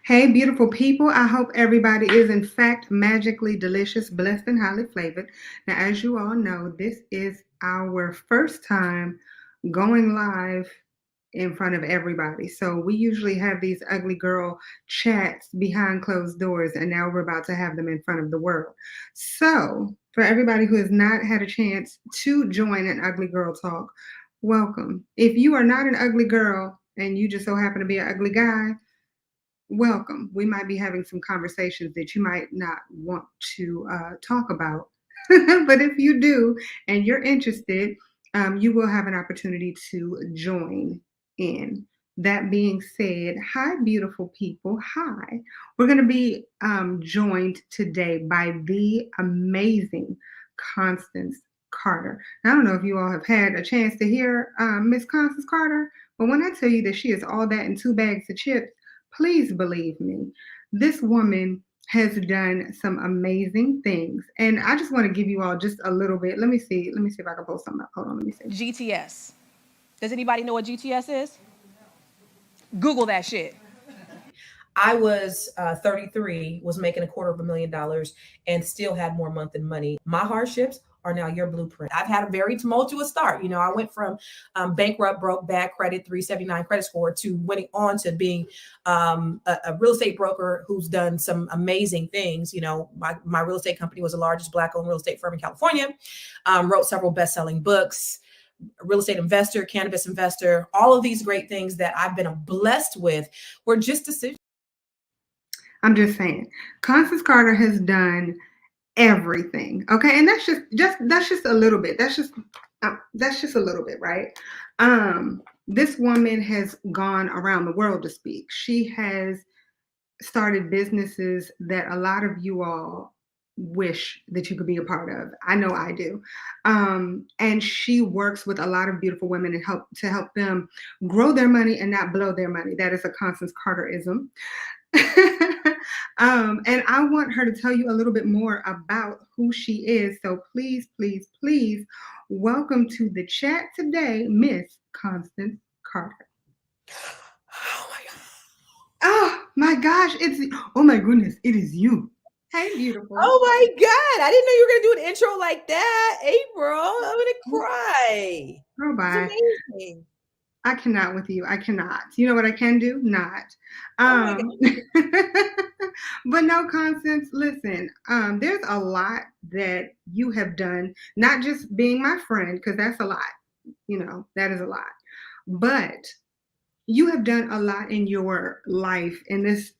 Hey, beautiful people. I hope everybody is, in fact, magically delicious, blessed, and highly flavored. Now, as you all know, this is our first time going live in front of everybody. So, we usually have these ugly girl chats behind closed doors, and now we're about to have them in front of the world. So, for everybody who has not had a chance to join an ugly girl talk, welcome. If you are not an ugly girl and you just so happen to be an ugly guy, welcome. We might be having some conversations that you might not want to talk about. But if you do and you're interested, you will have an opportunity to join in. That being said, hi, beautiful people. Hi. We're going to be joined today by the amazing Constance Carter. Now, I don't know if you all have had a chance to hear Miss Constance Carter, but when I tell you that she is all that in two bags of chips, please believe me, this woman has done some amazing things. And I just want to give you all just a little bit. Let me see. Let me see if I can pull something up. Hold on. Let me see. GTS. Does anybody know what GTS is? Google that shit. I was 33, was making $250,000 and still had more month than money. My hardships are now your blueprint. I've had a very tumultuous start. I went from bankrupt, broke, bad credit, 379 credit score to winning on to being a real estate broker who's done some amazing things. My real estate company was the largest Black-owned real estate firm in California, wrote several best-selling books, real estate investor, cannabis investor, all of these great things that I've been blessed with were just decisions. I'm just saying, Constance Carter has done everything. Okay, and that's just a little bit. That's just a little bit, right? This woman has gone around the world to speak. She has started businesses that a lot of you all wish that you could be a part of. I know I do. And she works with a lot of beautiful women and help them grow their money and not blow their money. That is a Constance Carterism. And I want her to tell you a little bit more about who she is. So please, please, please welcome to the chat today, Miss Constance Carter. Oh my God. Oh my gosh, oh my goodness, it is you. Hey, beautiful. Oh my God. I didn't know you were going to do an intro like that. April, I'm going to cry. Girl, It's bye. amazing. I cannot with you. I cannot. You know what I can do? Not. Oh my God. Um, but no, Constance, listen, there's a lot that you have done, not just being my friend, because that's a lot. That is a lot. But you have done a lot in your life in this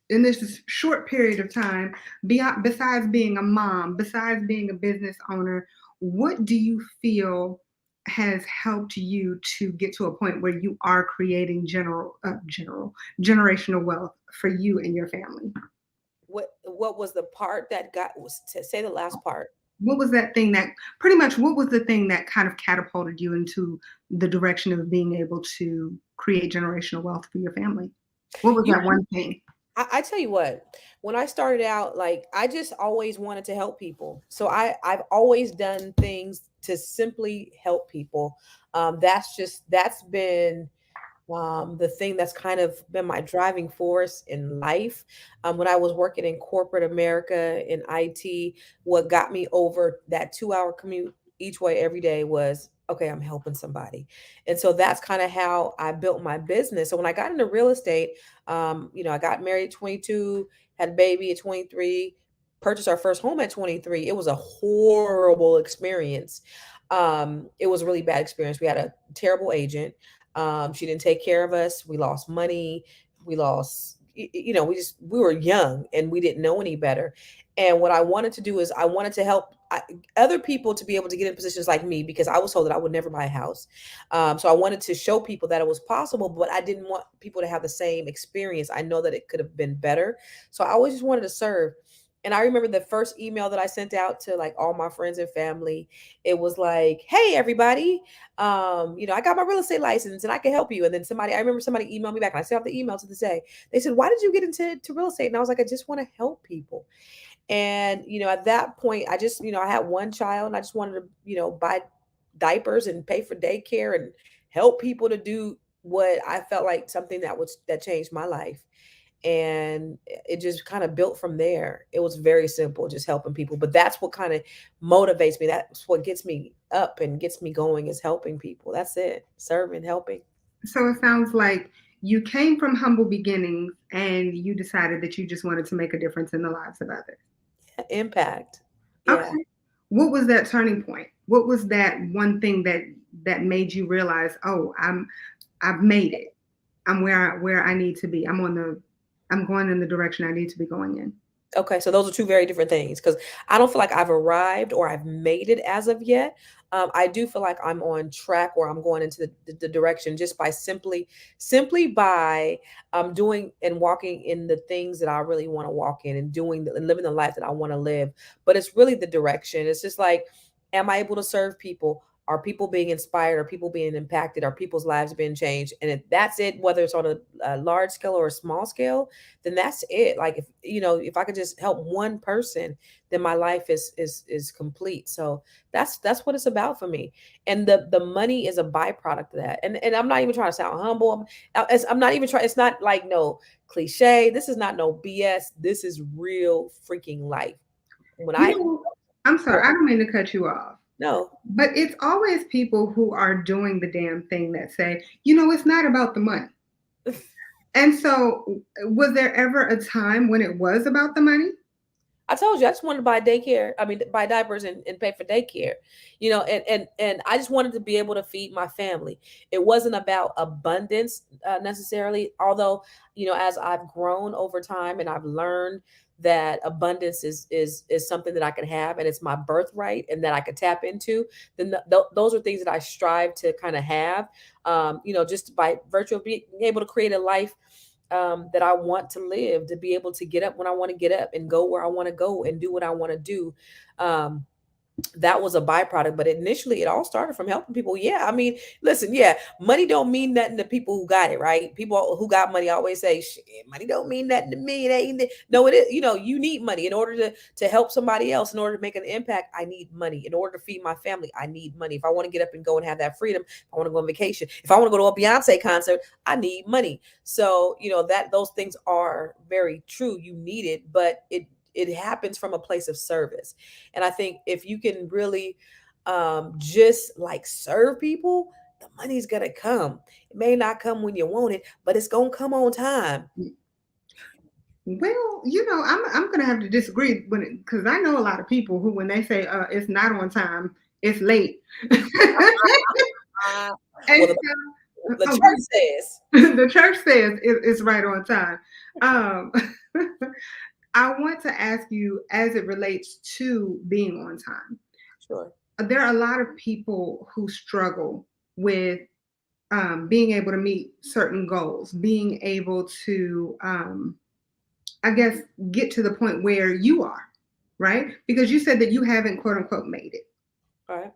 short period of time, besides being a mom, besides being a business owner. What do you feel has helped you to get to a point where you are creating generational wealth for you and your family? What was the part that got was to say the last part? What was that thing that pretty much what was the thing that kind of catapulted you into the direction of being able to create generational wealth for your family? What was You that one thing? I tell you what, when I started out, like I just always wanted to help people. So I've always done things to simply help people. That's been the thing that's kind of been my driving force in life. When I was working in corporate America in IT, what got me over that 2 hour commute each way every day was, okay, I'm helping somebody. And so that's kind of how I built my business. So when I got into real estate, I got married at 22, had a baby at 23, purchased our first home at 23. It was a horrible experience. It was a really bad experience. We had a terrible agent. She didn't take care of us. We lost money. We lost, we were young and we didn't know any better. And what I wanted to do is I wanted to help other people to be able to get in positions like me because I was told that I would never buy a house. So I wanted to show people that it was possible, but I didn't want people to have the same experience. I know that it could have been better. So I always just wanted to serve. And I remember the first email that I sent out to like all my friends and family. It was like, "Hey, everybody, I got my real estate license and I can help you." And then I remember somebody emailed me back, and I still have the email to this day. They said, "Why did you get into real estate?" And I was like, "I just want to help people." And at that point, I just, I had one child, and I just wanted to, buy diapers and pay for daycare and help people to do what I felt like something that changed my life. and it just kind of built from there. It was very simple, just helping people. But that's what kind of motivates me. That's what gets me up and gets me going, is helping people. That's it. Serving, helping. So it sounds like you came from humble beginnings and you decided that you just wanted to make a difference in the lives of others. Impact. Yeah. Okay. What was that turning point? What was that one thing that made you realize, oh, I've made it. I'm where I need to be. I'm going in the direction I need to be going in. Okay, so those are two very different things, because I don't feel like I've arrived or I've made it as of yet. I do feel like I'm on track, or I'm going into the direction, just by simply by doing and walking in the things that I really want to walk in, and doing and living the life that I want to live. But it's really the direction. It's just like, am I able to serve people? Are people being inspired? Are people being impacted? Are people's lives being changed? And if that's it, whether it's on a large scale or a small scale, then that's it. Like, if if I could just help one person, then my life is complete. So that's what it's about for me. And the money is a byproduct of that. And I'm not even trying to sound humble. I'm not even trying. It's not like no cliche. This is not no BS. This is real freaking life. When You I know, I'm sorry, I don't mean to cut you off. no, But it's always people who are doing the damn thing that say, it's not about the money. And so, was there ever a time when it was about the money? I told you I just wanted to buy daycare. I mean, buy diapers and pay for daycare, and I just wanted to be able to feed my family. It wasn't about abundance necessarily, although, as I've grown over time and I've learned that abundance is something that I can have, and it's my birthright, and that I could tap into. Then those are things that I strive to kind of have, just by virtue of being able to create a life that I want to live, to be able to get up when I want to get up and go where I want to go and do what I want to do. Um, that was a byproduct, but initially it all started from helping people. Yeah, I mean, listen, yeah, money don't mean nothing to people who got it, right? People who got money always say, "Shit, money don't mean nothing to me." It ain't. No, it is. You need money in order to help somebody else. In order to make an impact, I need money. In order to feed my family, I need money. If I want to get up and go and have that freedom, if I want to go on vacation, if I want to go to a Beyonce concert, I need money. So that those things are very true. You need it, but it happens from a place of service. And I think if you can really just like serve people, the money's gonna come. It may not come when you want it, but it's gonna come on time. Well, I'm gonna have to disagree because I know a lot of people who, when they say it's not on time, it's late. Uh, And well, so, the church says, the church says it's right on time. Um, I want to ask you, as it relates to being on time, sure. there are a lot of people who struggle with being able to meet certain goals, being able to, I guess, get to the point where you are, right? Because you said that you haven't, quote unquote, made it. All right.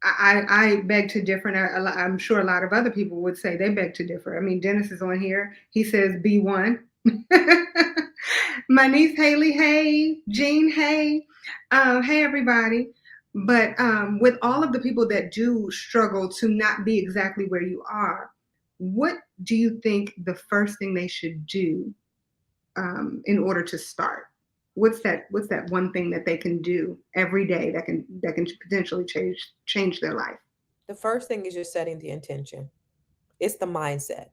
I beg to differ. And I'm sure a lot of other people would say they beg to differ. I mean, Dennis is on here. He says B1. My niece Haley, hey. Jean, hey. Hey, everybody. But with all of the people that do struggle to not be exactly where you are, what do you think the first thing they should do in order to start? What's that one thing that they can do every day that can potentially change their life? The first thing is just setting the intention. It's the mindset.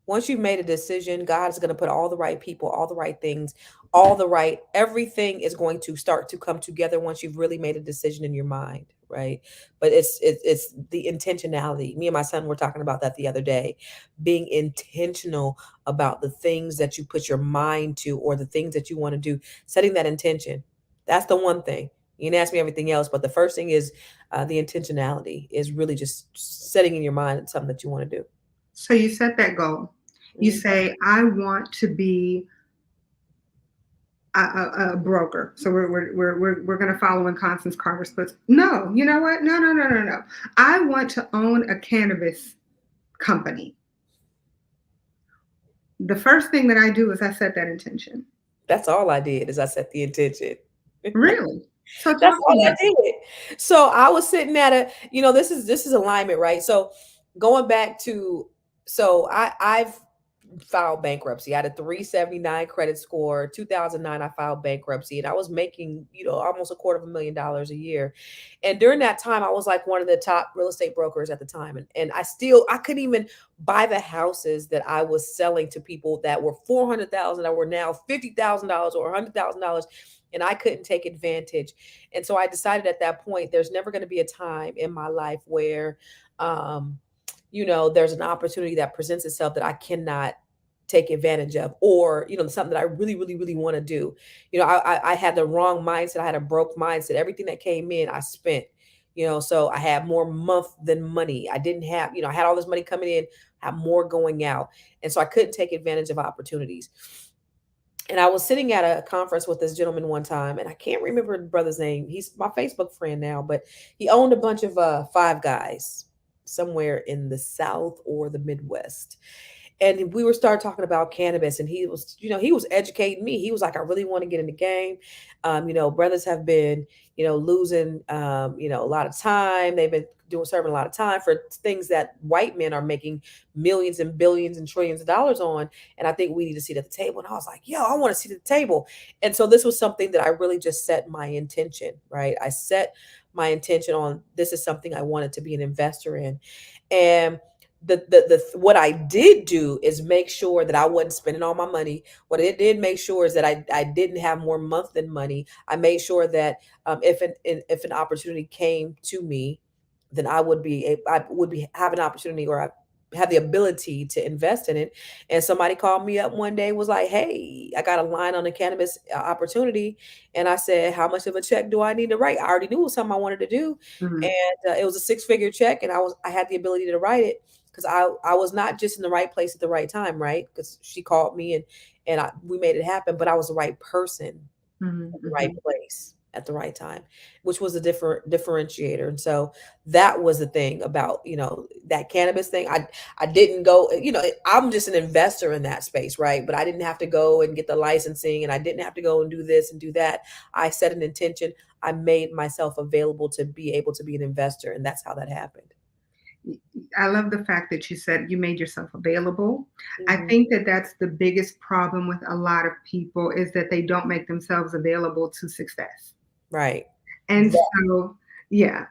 Once you've made a decision, God is going to put all the right people, all the right things, everything is going to start to come together once you've really made a decision in your mind, right? But it's the intentionality. Me and my son were talking about that the other day, being intentional about the things that you put your mind to, or the things that you want to do, setting that intention. That's the one thing. You can ask me everything else, but the first thing is the intentionality is really just setting in your mind something that you want to do. So you set that goal. You Mhm. say, I want to be a broker. So we're going to follow in Constance Carter's footsteps. No, you know what? No. I want to own a cannabis company. The first thing that I do is I set that intention. That's all I did, is I set the intention. Really? So That's talk to all I me. did. So I was sitting at this is alignment, right? So going back to, so I've filed bankruptcy. I had a 379 credit score. 2009, I filed bankruptcy, and I was making, almost $250,000 a year. And during that time, I was like one of the top real estate brokers at the time. And I couldn't even buy the houses that I was selling to people that were 400,000 that were now $50,000 or $100,000. And I couldn't take advantage. And so I decided at that point, there's never going to be a time in my life where, there's an opportunity that presents itself that I cannot take advantage of, or something that I really really really want to do. I had the wrong mindset. I had a broke mindset. Everything that came in I spent. So I had more month than money. I didn't have, I had all this money coming in, I had more going out, and so I couldn't take advantage of opportunities. And I was sitting at a conference with this gentleman one time, and I can't remember the brother's name. He's my Facebook friend now, but he owned a bunch of Five Guys somewhere in the South or the Midwest. And we were started talking about cannabis, and he was educating me. He was like, I really want to get in the game. Brothers have been, losing, a lot of time. They've been serving a lot of time for things that white men are making millions and billions and trillions of dollars on. And I think we need a seat at the table. And I was like, yo, I want a seat at the table. And so this was something that I really just set my intention, right? I set my intention on, this is something I wanted to be an investor in. And the what I did do is make sure that I wasn't spending all my money. What it did make sure is that I didn't have more month than money. I made sure that if an opportunity came to me, then I would have an opportunity, or I have the ability to invest in it. And somebody called me up one day, was like, hey, I got a line on the cannabis opportunity. And I said, how much of a check do I need to write? I already knew it was something I wanted to do. Mhm. And it was a 6-figure check, and I had the ability to write it, because I was not just in the right place at the right time, right? Because she called me, and we made it happen, but I was the right person Mhm. at the right Mhm. place at the right time, which was a different differentiator. And so that was the thing about, that cannabis thing. I didn't go, I'm just an investor in that space, right? But I didn't have to go and get the licensing, and I didn't have to go and do this and do that. I set an intention. I made myself available to be able to be an investor, and that's how that happened. I love the fact that you said you made yourself available. I Mhm. think that that's the biggest problem with a lot of people, is that they don't make themselves available to success. Right. And so, yeah,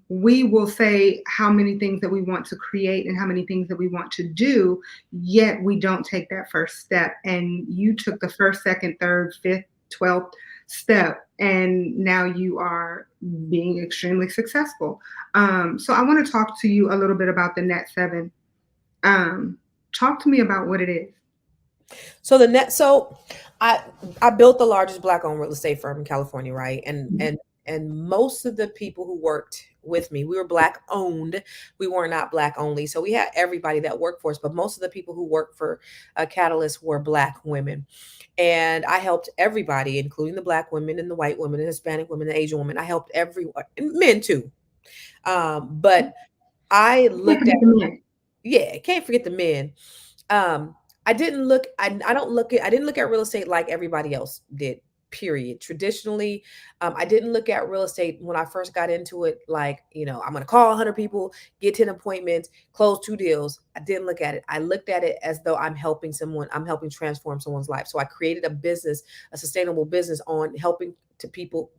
we will say how many things that we want to create and how many things that we want to do, yet we don't take that first step. And you took the first, second, third, fifth, 12th step, and now you are being extremely successful. So I want to talk to you a little bit about the Net 7. Um, Talk to me about what it is. So I I built the largest black owned real estate firm in California, right? And most of the people who worked with me, we were black owned. We were not black only. So we had everybody that worked for us, but most of the people who worked for Catalyst were black women. And I helped everybody, including the black women and the white women and Hispanic women, the Asian women. I helped everyone, and men too. But I You can't looked at, forget the men. yeah, can't forget the men. I didn't look at real estate like everybody else did, period. Traditionally, I didn't look at real estate when I first got into it like, I'm going to call 100 people, get 10 appointments, close 2 deals. I didn't look at it. I looked at it as though I'm helping transform someone's life. So I created a business, a sustainable business, on helping people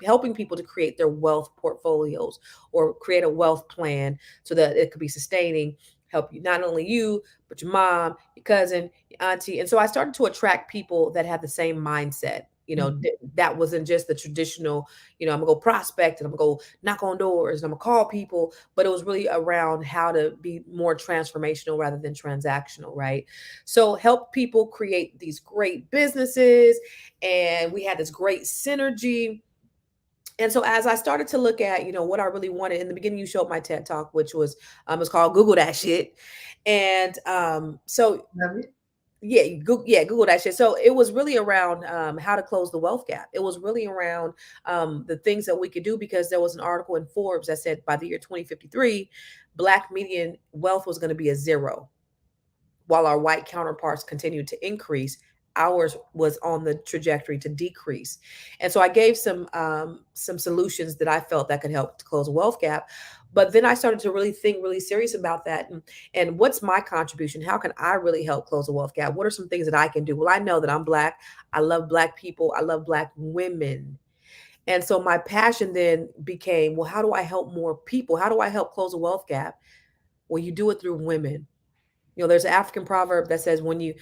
to create their wealth portfolios, or create a wealth plan, so that it could be sustaining, help you, not only you, but your mom, your cousin, your auntie. And so I started to attract people that had the same mindset. Mhm. That wasn't just the traditional, I'm gonna go prospect and I'm gonna go knock on doors and I'm gonna call people, but it was really around how to be more transformational rather than transactional, right? So help people create these great businesses, and we had this great synergy. And so as I started to look at, what I really wanted, in the beginning, you showed my TED talk, which was, it's called Google That Shit. And so Love it. yeah, Google that shit. So it was really around how to close the wealth gap. It was really around the things that we could do, because there was an article in Forbes that said by the year 2053, Black median wealth was going to be a 0, while our white counterparts continued to increase. Ours was on the trajectory to decrease. And so I gave some solutions that I felt that could help to close a wealth gap. But then I started to really think really serious about that. And what's my contribution? How can I really help close the wealth gap? What are some things that I can do? Well, I know that I'm Black. I love Black people. I love Black women. And so my passion then became, well, how do I help more people? How do I help close the wealth gap? Well, you do it through women. There's an African proverb that says when you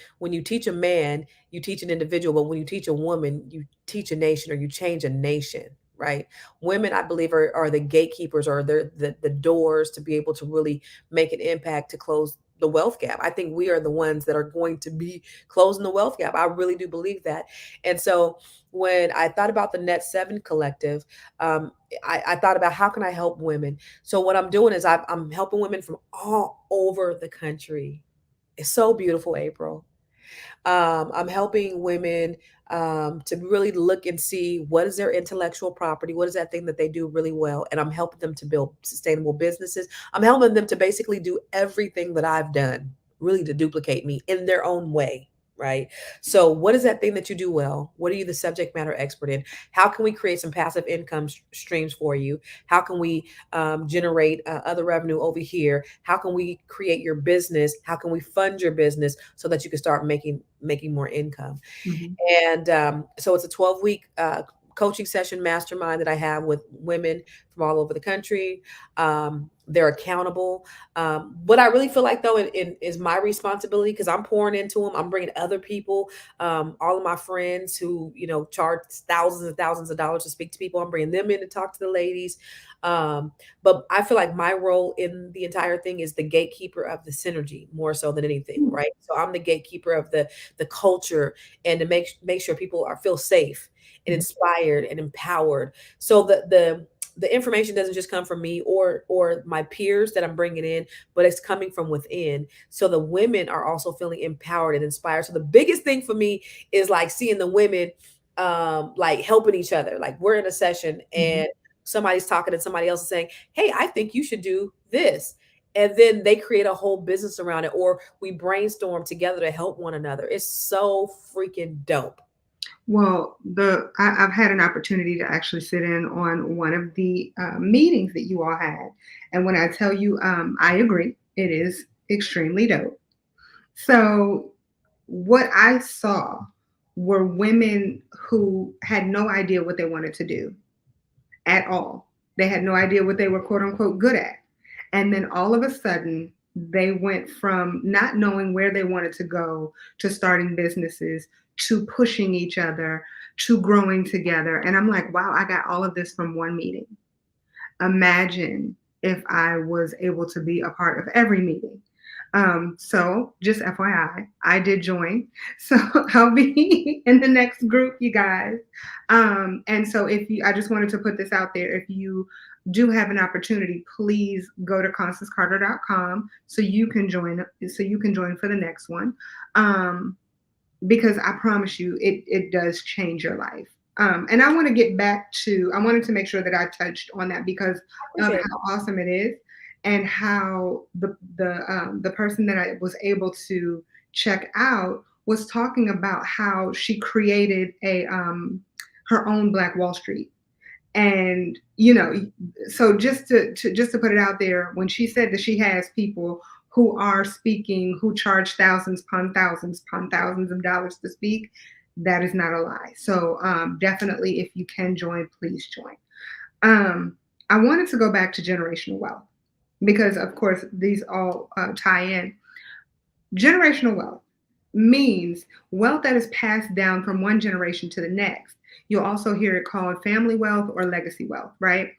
teach a man, you teach an individual, but when you teach a woman, you teach a nation or you change a nation, right? Women, I believe, are the gatekeepers or they're the doors to be able to really make an impact to close the wealth gap. I think we are the ones that are going to be closing the wealth gap. I really do believe that. And so when I thought about the Net 7 Collective, I thought about how can I help women. So what I'm doing is I'm helping women from all over the country. It's so beautiful, April. I'm helping women to really look and see what is their intellectual property, what is that thing that they do really well, and I'm helping them to build sustainable businesses. I'm helping them to basically do everything that I've done, really to duplicate me in their own way. Right. So, what is that thing that you do well? What are you the subject matter expert in? How can we create some passive income streams for you? How can we generate other revenue over here? How can we create your business? How can we fund your business so that you can start making more income? Mhm. And so it's a 12-week coaching session mastermind that I have with women from all over the country. They're accountable. What I really feel like, though, is my responsibility because I'm pouring into them. I'm bringing other people, all of my friends who, charge thousands and thousands of dollars to speak to people. I'm bringing them in to talk to the ladies. But I feel like my role in the entire thing is the gatekeeper of the synergy more so than anything, right? So I'm the gatekeeper of the culture and to make sure people feel safe and inspired and empowered. So the information doesn't just come from me or my peers that I'm bringing in, but it's coming from within. So the women are also feeling empowered and inspired. So the biggest thing for me is like seeing the women like helping each other. Like we're in a session and somebody's talking and somebody else is saying, hey, I think you should do this. And then they create a whole business around it, or we brainstorm together to help one another. It's so freaking dope. Well, I've had an opportunity to actually sit in on one of the meetings that you all had, and when I tell you, I agree, it is extremely dope. So, what I saw were women who had no idea what they wanted to do at all. They had no idea what they were quote unquote good at. And then all of a sudden, they went from not knowing where they wanted to go to starting businesses to pushing each other to growing together. And I'm like, wow, I got all of this from one meeting. Imagine if I was able to be a part of every meeting. So just FYI, I did join. So I'll be in the next group, you guys. And so I just wanted to put this out there. If you do have an opportunity, please go to ConstanceCarter.com so you can join for the next one. Because I promise you, it does change your life. And I want to get back to, I wanted to make sure that I touched on that because of how awesome it is and how the person that I was able to check out was talking about how she created her own Black Wall Street. And, so just to put it out there, when she said that she has people who are speaking, who charge thousands upon thousands of dollars to speak, that is not a lie. So definitely, if you can join, please join. I wanted to go back to generational wealth because, of course, these all tie in. Generational wealth means wealth that is passed down from one generation to the next. You'll also hear it called family wealth or legacy wealth, right?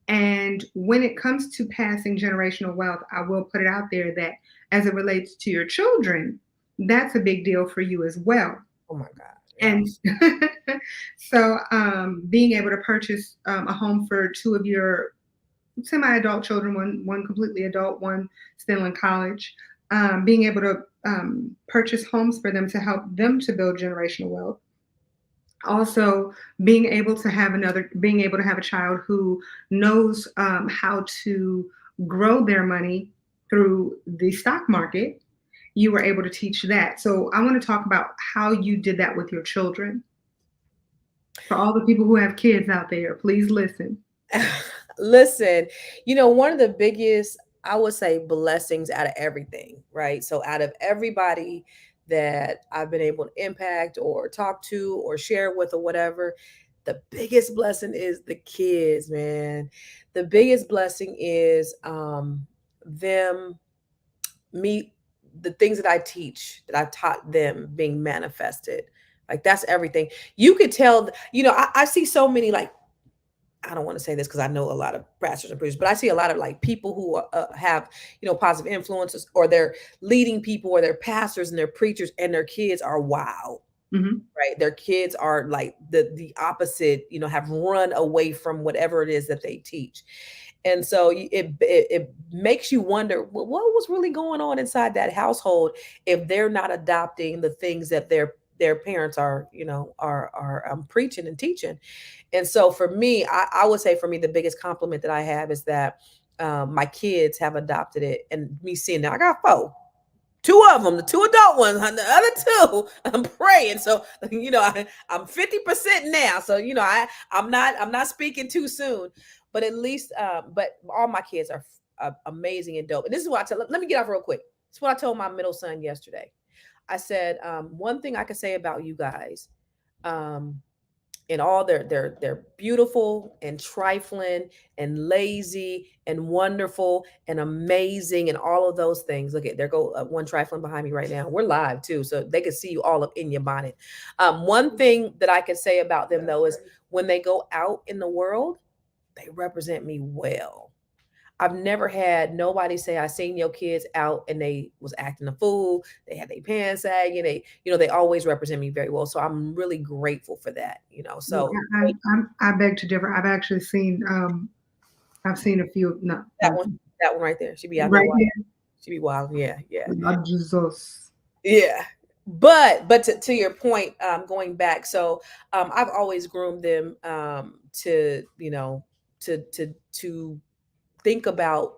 And when it comes to passing generational wealth, I will put it out there that as it relates to your children, that's a big deal for you as well. Oh my God. Yeah. And so being able to purchase a home for two of your semi-adult children, one completely adult, one still in college, being able to purchase homes for them to help them to build generational wealth. Also, being able to have a child who knows how to grow their money through the stock market, you were able to teach that. So I want to talk about how you did that with your children. For all the people who have kids out there, please listen. Listen, one of the biggest, I would say, blessings out of everything, right? So, out of everybody that I've been able to impact or talk to or share with or whatever, the biggest blessing is the kids, man. The biggest blessing is them, me, the things that I teach, that I've taught them being manifested. Like, that's everything. You could tell, I see so many, like, I don't want to say this because I know a lot of pastors and preachers, but I see a lot of like people who have, positive influences, or they're leading people, or they're pastors and they're preachers, and their kids are wow, Mhm. right? Their kids are like the opposite, have run away from whatever it is that they teach. And so it makes you wonder, well, what was really going on inside that household if they're not adopting the things that their parents are, are preaching and teaching. And so for me, I would say, for me, the biggest compliment that I have is that my kids have adopted it, and me seeing that I got four. Two of them, the two adult ones, and the other two, I'm praying. So, I'm 50% now. So, I'm not speaking too soon, but at least, but all my kids are amazing and dope. And this is what I tell. Let me get off real quick. This is what I told my middle son yesterday. I said, one thing I could say about you guys, um, and all they're beautiful and trifling and lazy and wonderful and amazing and all of those things. Look at, there go one trifling behind me right now. We're live too, so they can see you all up in your bonnet. One thing that I can say about them, though, is when they go out in the world, they represent me well. I've never had nobody say, I seen your kids out and they was acting a fool. They had their pants sagging. They always represent me very well. So I'm really grateful for that. Yeah, So I beg to differ. I've actually seen, I've seen a few, no, that one right there. She be out here right wild. here. She be wild. Yeah, yeah, Lord Jesus. yeah. But to your point, going back, so I've always groomed them to, to think about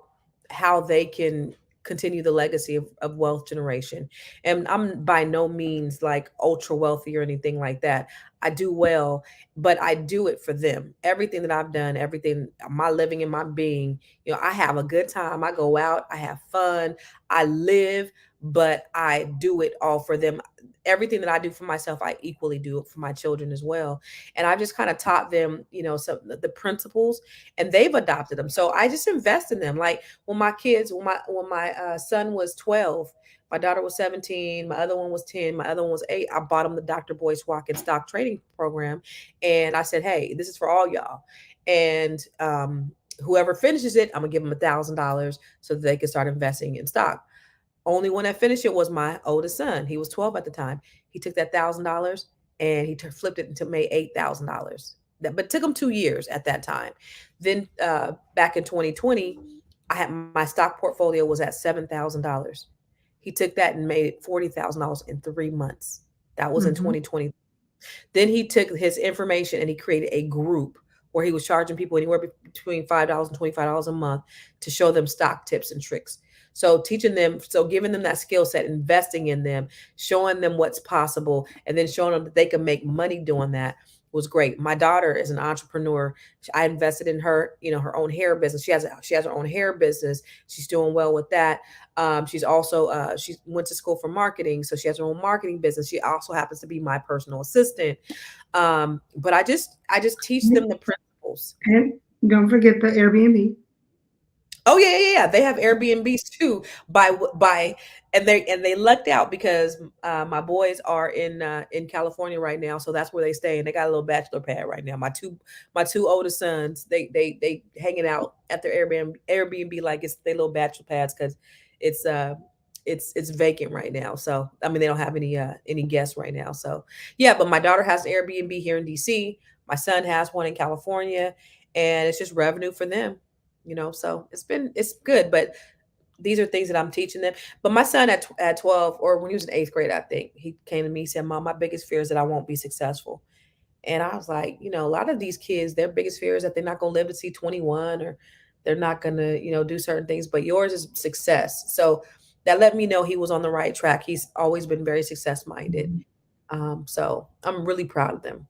how they can continue the legacy of wealth generation. And I'm by no means like ultra wealthy or anything like that. I do well, but I do it for them. Everything that I've done, everything, my living and my being, I have a good time. I go out, I have fun, I live, but I do it all for them. Everything that I do for myself, I equally do it for my children as well. And I've just kind of taught them, some the principles, and they've adopted them. So I just invest in them. Like when my son was 12, my daughter was 17, my other one was 10, my other one was 8. I bought them the Dr. Boyce Walk and Stock Trading Program, and I said, hey, this is for all y'all. And whoever finishes it, I'm gonna give them $1,000 so that they can start investing in stock. Only one that finished it was my oldest son. He was 12 at the time. He took that $1,000 and he flipped it into made $8,000. But it took him 2 years at that time. Then back in 2020, I had my stock portfolio was at $7,000. He took that and made it $40,000 in 3 months. That was in Mhm. 2020. Then he took his information and he created a group where he was charging people anywhere between $5 and $25 a month to show them stock tips and tricks. So teaching them, so giving them that skill set, investing in them, showing them what's possible, and then showing them that they can make money doing that was great. My daughter is an entrepreneur. I invested in her, her own hair business. She has her own hair business. She's doing well with that. She's also she went to school for marketing, so she has her own marketing business. She also happens to be my personal assistant. But I just teach them the principles. And don't forget the Airbnb. Oh yeah, yeah, yeah. They have Airbnbs too. And they lucked out because my boys are in California right now, so that's where they stay, and they got a little bachelor pad right now. My two oldest sons, they hanging out at their Airbnb like it's their little bachelor pads because it's it's vacant right now. So I mean they don't have any guests right now. So yeah, but my daughter has an Airbnb here in DC. My son has one in California, and it's just revenue for them. So it's good, but these are things that I'm teaching them. But my son at 12, or when he was in 8th grade, I think he came to me and said, Mom, my biggest fear is that I won't be successful. And I was like, a lot of these kids, their biggest fear is that they're not going to live to see 21, or they're not going to, do certain things, but yours is success. So that let me know he was on the right track. He's always been very success minded. So I'm really proud of them.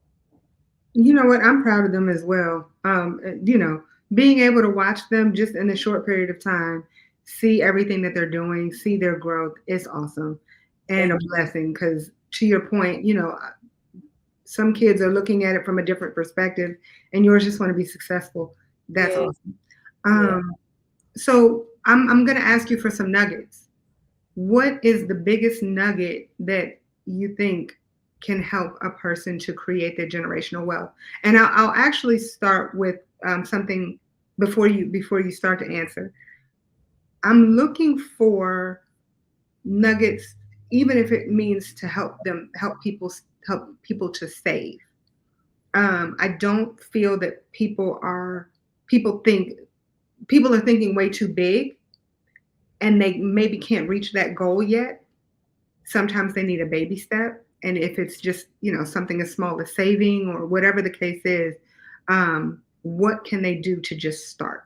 You know what? I'm proud of them as well. being able to watch them just in a short period of time, see everything that they're doing, see their growth is awesome and a Thank you. blessing. Because to your point, some kids are looking at it from a different perspective, and yours just want to be successful. That's Yeah. awesome. Yeah. So I'm gonna ask you for some nuggets. What is the biggest nugget that you think can help a person to create their generational wealth? And I'll actually start with something before you start to answer. I'm looking for nuggets, even if it means to help people to save. I don't feel that people think people are thinking way too big, and they maybe can't reach that goal yet. Sometimes they need a baby step. And if it's just, something as small as saving or whatever the case is, what can they do to just start?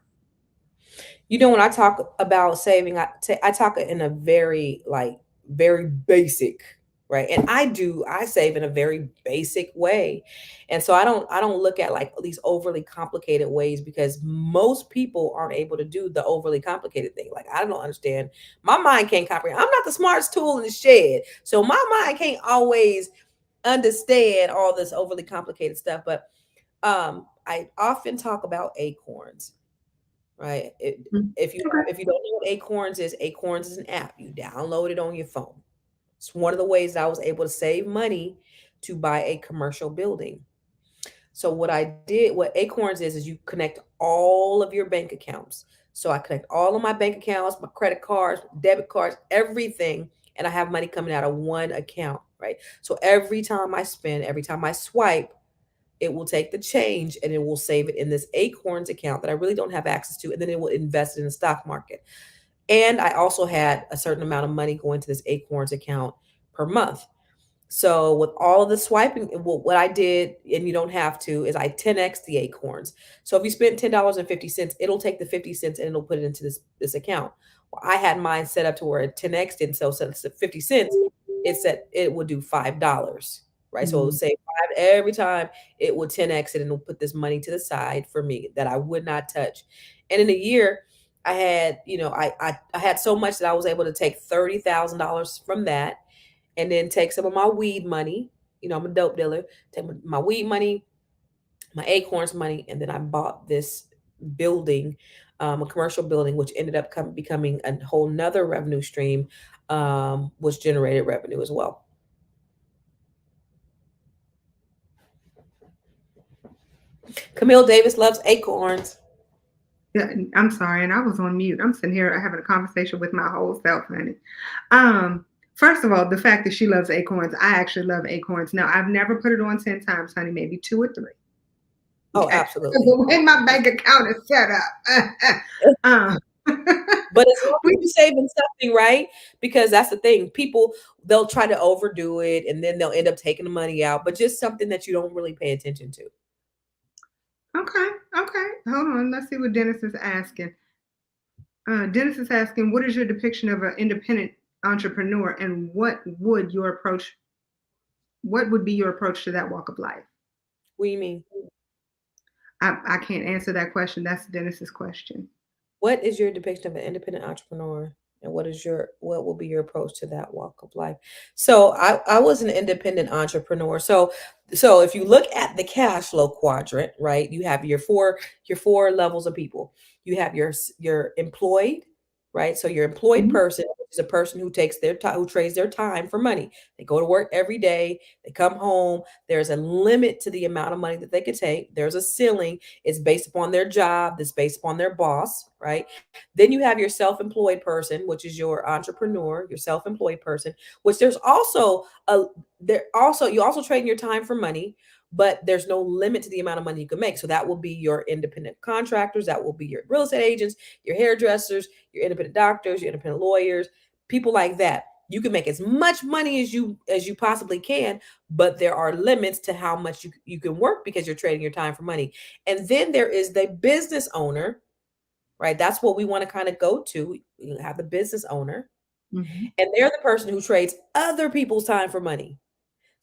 When I talk about saving, I talk in a very like very basic, right? And I save in a very basic way. And so I don't look at like these overly complicated ways because most people aren't able to do the overly complicated thing. Like I don't understand. My mind can't comprehend. I'm not the smartest tool in the shed. So my mind can't always understand all this overly complicated stuff, but I often talk about acorns, right? Mm. Okay. If you don't know what Acorns is an app. You download it on your phone. It's one of the ways that I was able to save money to buy a commercial building. So what Acorns is you connect all of your bank accounts. So I connect all of my bank accounts, my credit cards, debit cards, everything, and I have money coming out of one account, right? So every time I swipe, it will take the change and it will save it in this Acorns account that I really don't have access to, and then it will invest it in the stock market. And I also had a certain amount of money going to this Acorns account per month. So with all of the swiping, what I did, and you don't have to, is I 10x the Acorns. So if you spend $10.50, it'll take the 50 cents and it'll put it into this account. Well, I had mine set up to where it 10x didn't, so instead of 50 cents, it said it would do $5, right? So it would Mm. say five every time. It would 10x it and it'll put this money to the side for me that I would not touch. And in a year, I had, I had so much that I was able to take $30,000 from that and then take some of my weed money. I'm a dope dealer. Take my weed money, my Acorns money, and then I bought this building, a commercial building, which ended up becoming a whole nother revenue stream, which generated revenue as well. Camille Davis loves Acorns. Yeah, I'm sorry, and I was on mute. I'm sitting here having a conversation with my whole self, honey. Um, First of all, the fact that she loves acorns, I actually love acorns. Now, I've never put it on 10 times, honey, maybe two or three. Oh, Okay. Because absolutely. the way my bank account is set up. um, But as long as we, you're saving something, right? Because that's the thing. People, they'll try to overdo it and then they'll end up taking the money out, but just something that you don't really pay attention to. okay, okay. Hold on. Let's see what Dennis is asking. Dennis is asking, what is your depiction of an independent entrepreneur, and what would be your approach to that walk of life? What do you mean? I can't answer that question. That's Dennis's question. What is your depiction of an independent entrepreneur? And what will be your approach to that walk of life? So I was an independent entrepreneur. So if you look at the cash flow quadrant, right, you have your four levels of people. You have your employed, right? So your employed Mhm. person is a person who takes their time, who trades their time for money. They go to work every day, they come home. There's a limit to the amount of money that they could take. There's a ceiling. It's based upon their job, that's based upon their boss, right? Then you have your self-employed person, which is your entrepreneur, your self-employed person, which you also trade your time for money, but there's no limit to the amount of money you can make. So that will be your independent contractors, that will be your real estate agents, your hairdressers, your independent doctors, your independent lawyers, people like that. You can make as much money as you possibly can, but there are limits to how much you can work because you're trading your time for money. And then there is the business owner, right? That's what we want to kind of go to. You have the business owner, Mhm. and they're the person who trades other people's time for money.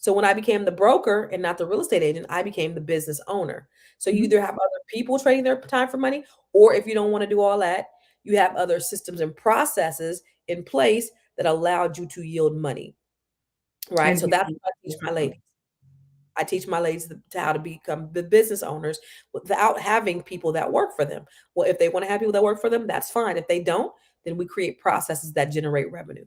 So when I became the broker and not the real estate agent, I became the business owner. So you Mhm. either have other people trading their time for money, or if you don't want to do all that, you have other systems and processes in place that allowed you to yield money. Right. And So that's what I teach my you- ladies. I teach my ladies to how to become the business owners without having people that work for them. Well, if they want to have people that work for them, that's fine. If they don't, then we create processes that generate revenue.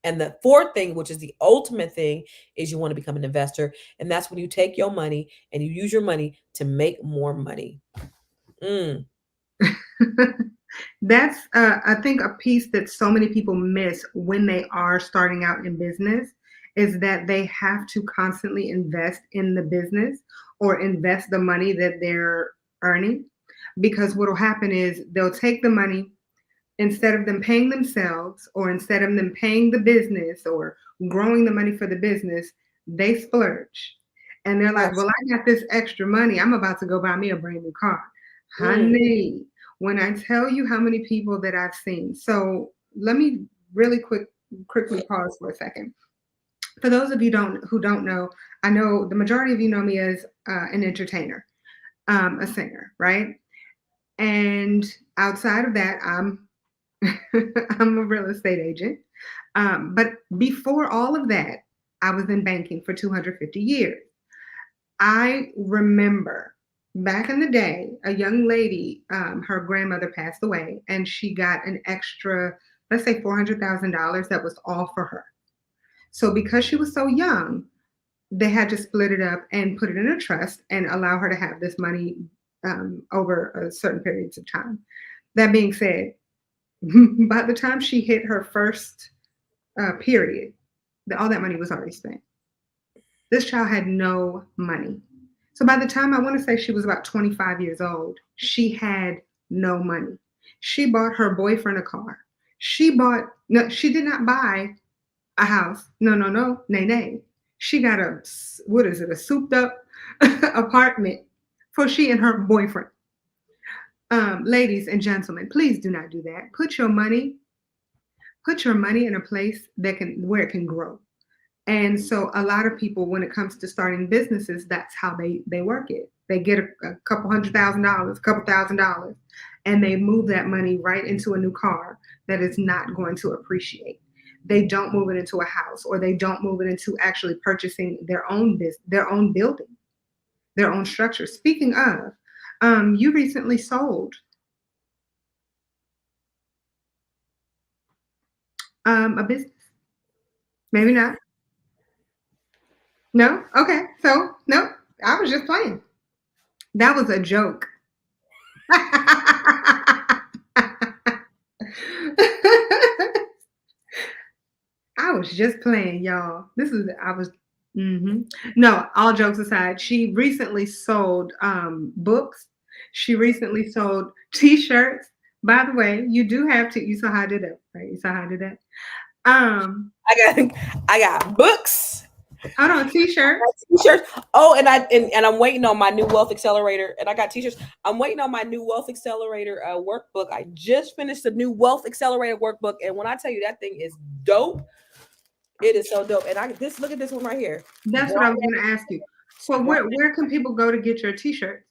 And the fourth thing, which is the ultimate thing, is you want to become an investor. And that's when you take your money and you use your money to make more money. Mm. That's, I think, a piece that so many people miss when they are starting out in business is that they have to constantly invest in the business or invest the money that they're earning. Because what will happen is they'll take the money, instead of them paying themselves or instead of them paying the business or growing the money for the business, they splurge. And they're like, well, I got this extra money. I'm about to go buy me a brand new car. Mm. Honey, when I tell you how many people that I've seen. So let me really quickly pause for a second. For those of you who don't know, I know the majority of you know me as an entertainer, a singer, right? And outside of that, I'm a real estate agent. But before all of that, I was in banking for 250 years. I remember back in the day, a young lady, her grandmother passed away, and she got an extra, let's say $400,000 that was all for her. So because she was so young, they had to split it up and put it in a trust and allow her to have this money over a certain periods of time. That being said, by the time she hit her first period, all that money was already spent. This child had no money. So by the time I want to say she was about 25 years old, she had no money. She bought her boyfriend a car. No, she did not buy a house. No, no, no, nay, nay. She got what is it, a souped up apartment for she and her boyfriend. Ladies and gentlemen, please do not do that. Put your money in a place where it can grow. And so a lot of people, when it comes to starting businesses, that's how they work it. They get a couple $100,000, a couple $1,000, and they move that money right into a new car that is not going to appreciate. They don't move it into a house, or they don't move it into actually purchasing their own their own building, their own structure. Speaking of, you recently sold a business. Maybe not. No? Okay. So, no, I was just playing. That was a joke. I was just playing, y'all. No, all jokes aside, she recently sold books. She recently sold t-shirts. By the way, you do have to, you saw how I did that, right? You saw how I did that? Um, I got books. Hold on, t-shirts. T-shirts. Oh, and I'm waiting on my new Wealth Accelerator, and I got t-shirts. I'm waiting on my new Wealth Accelerator workbook. I just finished the new Wealth Accelerator workbook, and when I tell you that thing is dope, it is so dope. And look at this one right here. That's what I was going to ask you. So where can people go to get your t-shirts?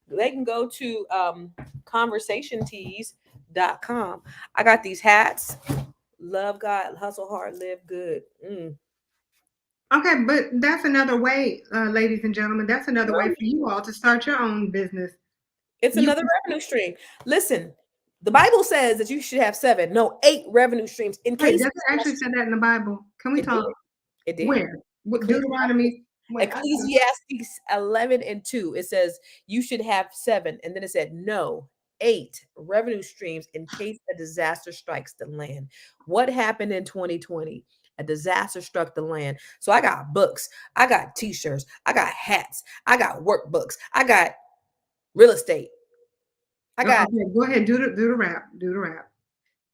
They can go to conversationtees.com. I got these hats. Love God, hustle hard, live good. Okay, but that's another way, ladies and gentlemen. That's another way for you all to start your own business. It's You another revenue stream. Listen, the Bible says that you should have 7, no 8 revenue streams in Wait, case. does it actually say that in the Bible? Can we It talk? did. It did. Where? What, Deuteronomy? Wait, Ecclesiastes 11:2. It says you should have 7, and then it said no 8 revenue streams in case a disaster strikes the land. What happened in 2020? A disaster struck the land. So I got books, I got t-shirts, I got hats, I got workbooks, I got real estate. I got okay, go ahead. Do the rap. Do the rap.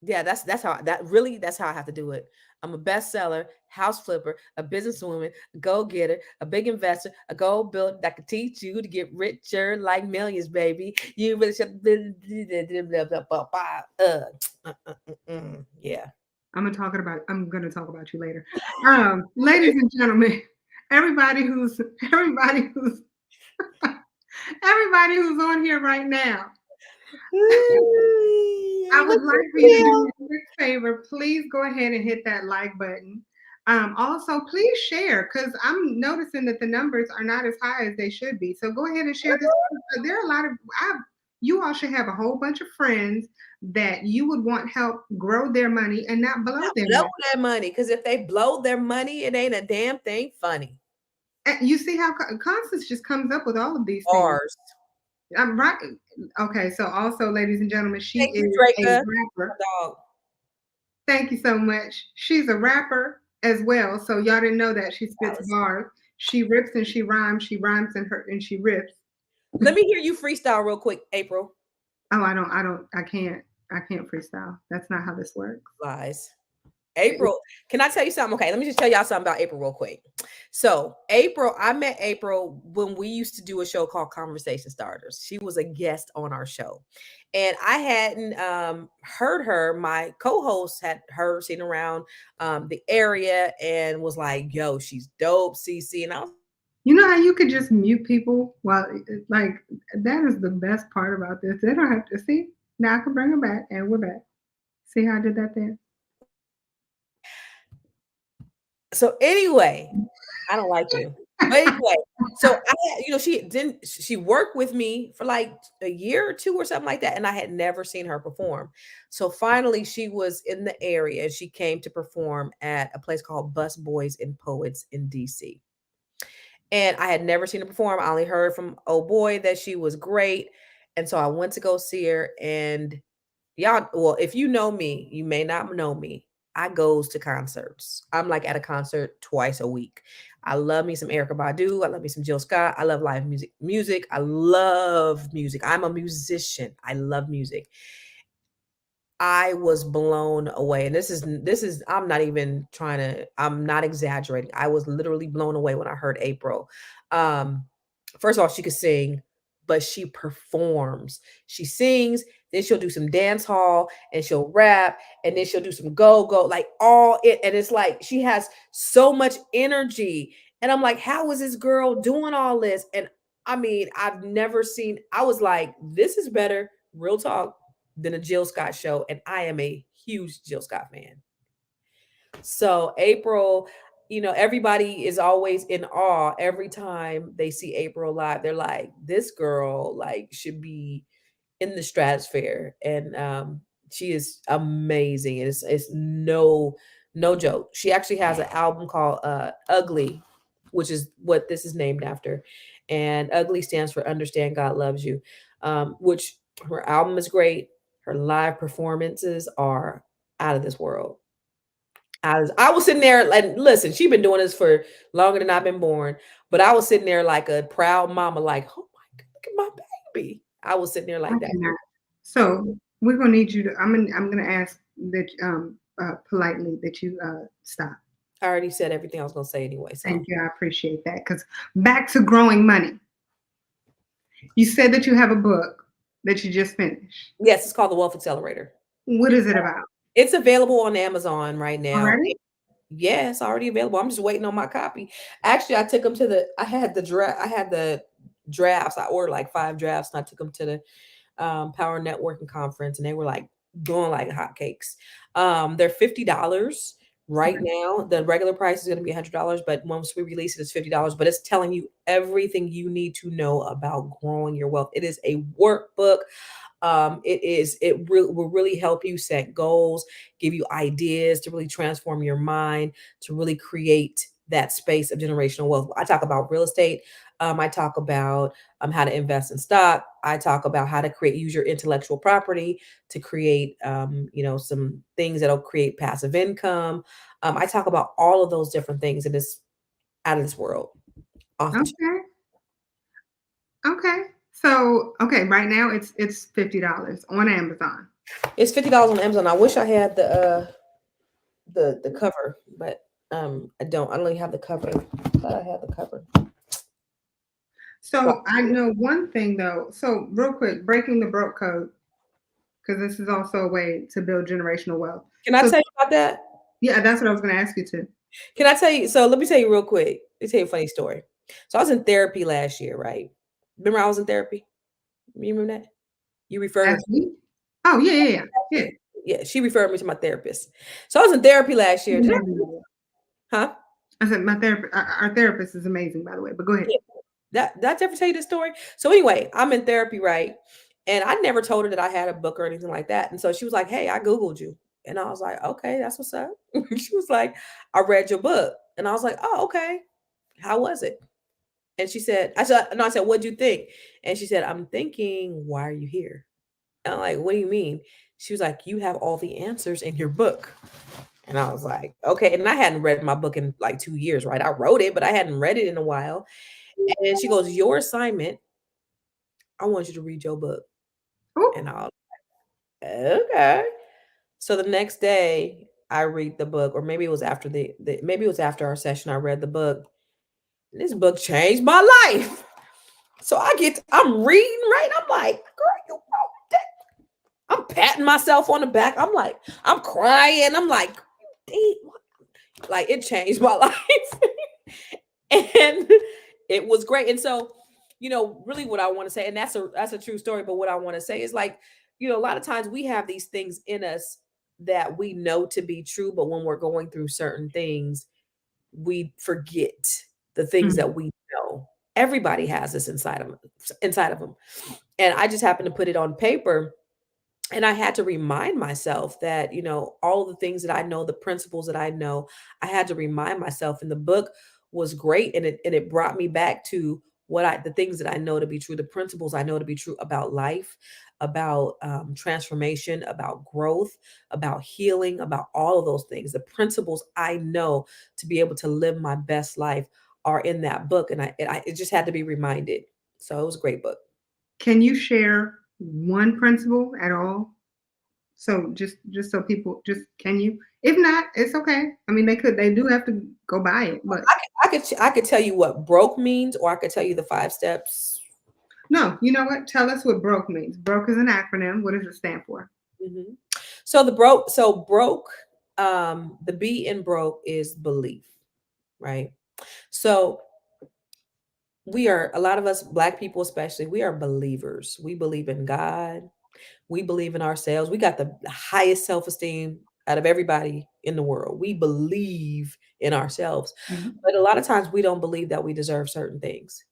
Yeah, that's how I have to do it. I'm a bestseller, house flipper, a businesswoman, a go-getter, a big investor, a gold builder that can teach you to get richer like millions, baby. You really should. Yeah. I'm gonna talk about you later. Ladies and gentlemen, everybody who's everybody who's everybody who's on here right now. I would like for you to do me a quick favor. Please go ahead and hit that like button. Also, please share because I'm noticing that the numbers are not as high as they should be. So go ahead and share this. There are a lot of you all should have a whole bunch of friends that you would want help grow their money and not blow their Blow money. their money, because if they blow their money, it ain't a damn thing funny. You see how Constance just comes up with all of these things. Ours. I'm right. Okay, so also, ladies and gentlemen, she Thank you, is a Draca. rapper. Dog. Thank you so much. She's a rapper as well. So y'all didn't know that she spits bars. She rips and she rhymes. She rhymes and she rips. Let me hear you freestyle real quick, April. Oh, I can't freestyle. That's not how this works. Lies. April, can I tell you something? Okay, let me just tell y'all something about April real quick. So April, I met April when we used to do a show called Conversation Starters. She was a guest on our show. And I hadn't heard her. My co-host had seen around the area and was like, yo, she's dope, CC. And I was, you know how you could just mute people? Well, like that is the best part about this. They don't have to see. Now I can bring them back and we're back. See how I did that there? So anyway, I don't like you. But anyway, so she worked with me for like a year or two or something like that, and I had never seen her perform. So finally, she was in the area and she came to perform at a place called Bus Boys and Poets in DC. And I had never seen her perform. I only heard from oh boy that she was great, and so I went to go see her. And y'all, well, if you know me, you may not know me. I goes to concerts. I'm like at a concert twice a week. I love me some Erykah Badu. I love me some Jill Scott. I love live music. I love music. I'm a musician. I love music. I was blown away. And this is, I'm not exaggerating. I was literally blown away when I heard April. First of all, she could sing, but she performs. She sings, then she'll do some dance hall and she'll rap and then she'll do some go-go, like all it. And it's like, she has so much energy. And I'm like, how is this girl doing all this? And I mean, I was like, this is better, real talk, than a Jill Scott show. And I am a huge Jill Scott fan. So April, everybody is always in awe every time they see April live. They're like, this girl like should be in the stratosphere. And she is amazing. It's no joke. She actually has an album called Ugly, which is what this is named after. And Ugly stands for Understand God Loves You, which her album is great. Her live performances are out of this world. I was sitting there and listen, she's been doing this for longer than I've been born, but I was sitting there like a proud mama, like, oh my God, look at my baby. I was sitting there like that. So we're gonna need you to. I'm gonna ask that politely that you stop. I already said everything I was gonna say anyway. So. Thank you. I appreciate that. Because back to growing money. You said that you have a book that you just finished. Yes, it's called The Wealth Accelerator. What is it about? It's available on Amazon right now. Already? Yeah, it's already available. I'm just waiting on my copy. Actually, I took them to I had the drafts. I ordered like 5 drafts and I took them to the Power Networking Conference and they were like going like hotcakes. They're $50 right now. The regular price is going to be $100, but once we release it, it's $50. But it's telling you everything you need to know about growing your wealth. It is a workbook. It will really help you set goals, give you ideas to really transform your mind, to really create that space of generational wealth. I talk about real estate. I talk about how to invest in stock. I talk about how to use your intellectual property to create, some things that'll create passive income. I talk about all of those different things, and it's out of this world. Okay. So, right now it's $50 on Amazon. It's $50 on Amazon. I wish I had the cover, but I don't. I don't even have the cover. I thought I had the cover. So I know one thing though. So real quick, breaking the broke code, because this is also a way to build generational wealth. Can I tell you about that? Yeah, that's what I was going to ask you to. Can I tell you? So let me tell you real quick. Let me tell you a funny story. So I was in therapy last year, right? Remember I was in therapy? You remember that? You referred Last week? Oh, yeah, yeah, yeah. Yeah. yeah, she referred me to my therapist. So I was in therapy last year. Did I, Amazing, by the way. huh? I said my therapist, our therapist is amazing, by the way. But go ahead. Yeah. That did I ever tell you this story? So anyway, I'm in therapy, right? And I never told her that I had a book or anything like that. And so she was like, "Hey, I Googled you." And I was like, "Okay, that's what's up." She was like, "I read your book." And I was like, "Oh, okay. How was it?" And she said, I said, no, I said, "What'd you think?" And she said, "I'm thinking, why are you here?" And I'm like, "What do you mean?" She was like, "You have all the answers in your book." And I was like, "Okay." And I hadn't read my book in like 2 years, right? I wrote it, but I hadn't read it in a while. And she goes, "Your assignment, I want you to read your book." Oh, And I was like, "Okay." So the next day I read the book, or maybe it was after the maybe it was after our session, I read the book. And this book changed my life. So I'm reading, right? I'm like, "Girl, you wrote that." I'm patting myself on the back. I'm like, I'm crying. I'm like, "Dang, like it changed my life." And it was great. And so, really what I want to say, and that's a true story, but what I want to say is like, a lot of times we have these things in us that we know to be true, but when we're going through certain things, we forget the things mm. that we know. Everybody has this inside of them. And I just happened to put it on paper, and I had to remind myself that, all the things that I know, the principles that I know, I had to remind myself. And the book was great, and it brought me back to the things that I know to be true, the principles I know to be true about life, about transformation, about growth, about healing, about all of those things. The principles I know to be able to live my best life are in that book, and it just had to be reminded. So it was a great book. Can you share one principle at all? So just so people just can you? If not, it's okay. I mean, they do have to go buy it, but I could tell you what broke means, or I could tell you the 5 steps. no, you know what? Tell us what broke means. Broke is an acronym. What does it stand for? Mhm. So broke, the B in broke is belief, right? So we are, a lot of us Black people especially, we are believers. We believe in God. We believe in ourselves. We got the highest self-esteem out of everybody in the world. We believe in ourselves. Mhm. But a lot of times we don't believe that we deserve certain things.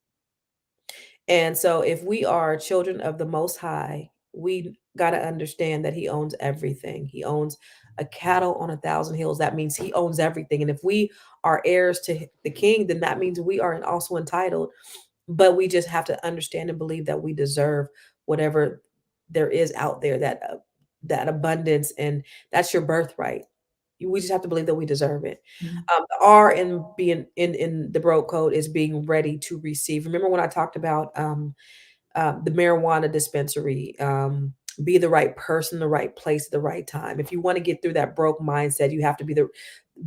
And so, if we are children of the Most High, we got to understand that He owns everything. He owns a cattle on 1,000 hills. That means He owns everything. And if we are heirs to the King, then that means we are also entitled. But we just have to understand and believe that we deserve whatever there is out there, that abundance, and that's your birthright. We just have to believe that we deserve it. Mhm. The R in being in the broke code is being ready to receive. Remember when I talked about the marijuana dispensary? Be the right person, the right place, the right time. If you want to get through that broke mindset, you have to be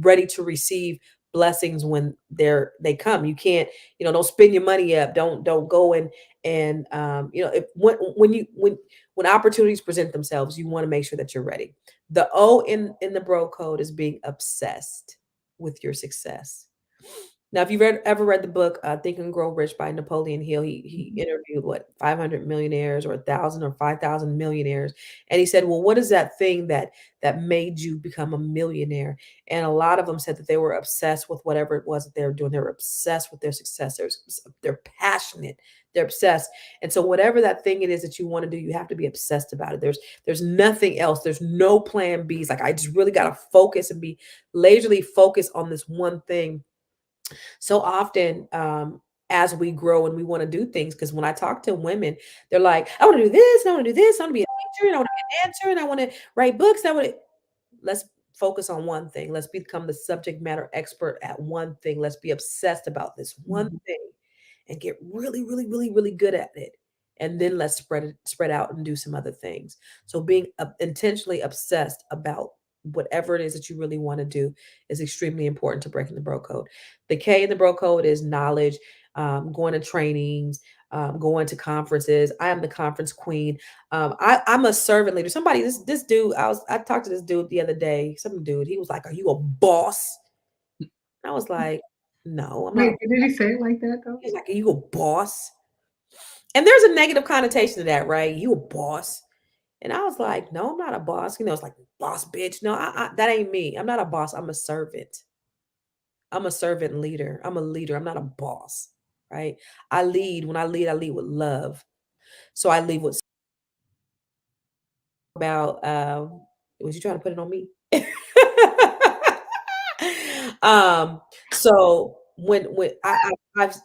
ready to receive blessings when they come. You can't, don't spend your money up. Don't go and if when opportunities present themselves, you want to make sure that you're ready. The O in the bro code is being obsessed with your success. Now, if you've ever read the book Think and Grow Rich by Napoleon Hill, he Mhm. interviewed 500 millionaires, or 1,000 or 5,000 millionaires, and he said, "Well, what is that thing that made you become a millionaire?" And a lot of them said that they were obsessed with whatever it was that they were doing. They were obsessed with their success. They're passionate. They're obsessed. And so, whatever that thing it is that you want to do, you have to be obsessed about it. There's nothing else. There's no plan B's. Like, I just really got to focus and be laserly focused on this one thing. So often, as we grow and we want to do things, because when I talk to women, they're like, "I want to do this, and I want to do this, I want to be a teacher, and I want to be a dancer, and I want to write books, and I want to." Let's focus on one thing. Let's become the subject matter expert at one thing. Let's be obsessed about this one Mhm. thing and get really, really, really, really good at it. And then let's spread out and do some other things. So being intentionally obsessed about whatever it is that you really want to do is extremely important to breaking the bro code. The K in the bro code is knowledge, going to trainings, going to conferences. I am the conference queen. I'm a servant leader. This dude, I talked to this dude the other day. Some dude, he was like, "Are you a boss?" I was like, No, I'm not. Wait, did he say it like that though? He's like, "You a boss?" And there's a negative connotation to that, right? You a boss? And I was like, "No, I'm not a boss." It's like boss bitch. No, that ain't me. I'm not a boss. I'm a servant. I'm a servant leader. I'm a leader. I'm not a boss, right? I lead. When I lead with love. So I lead with about was you trying to put it on me? um so when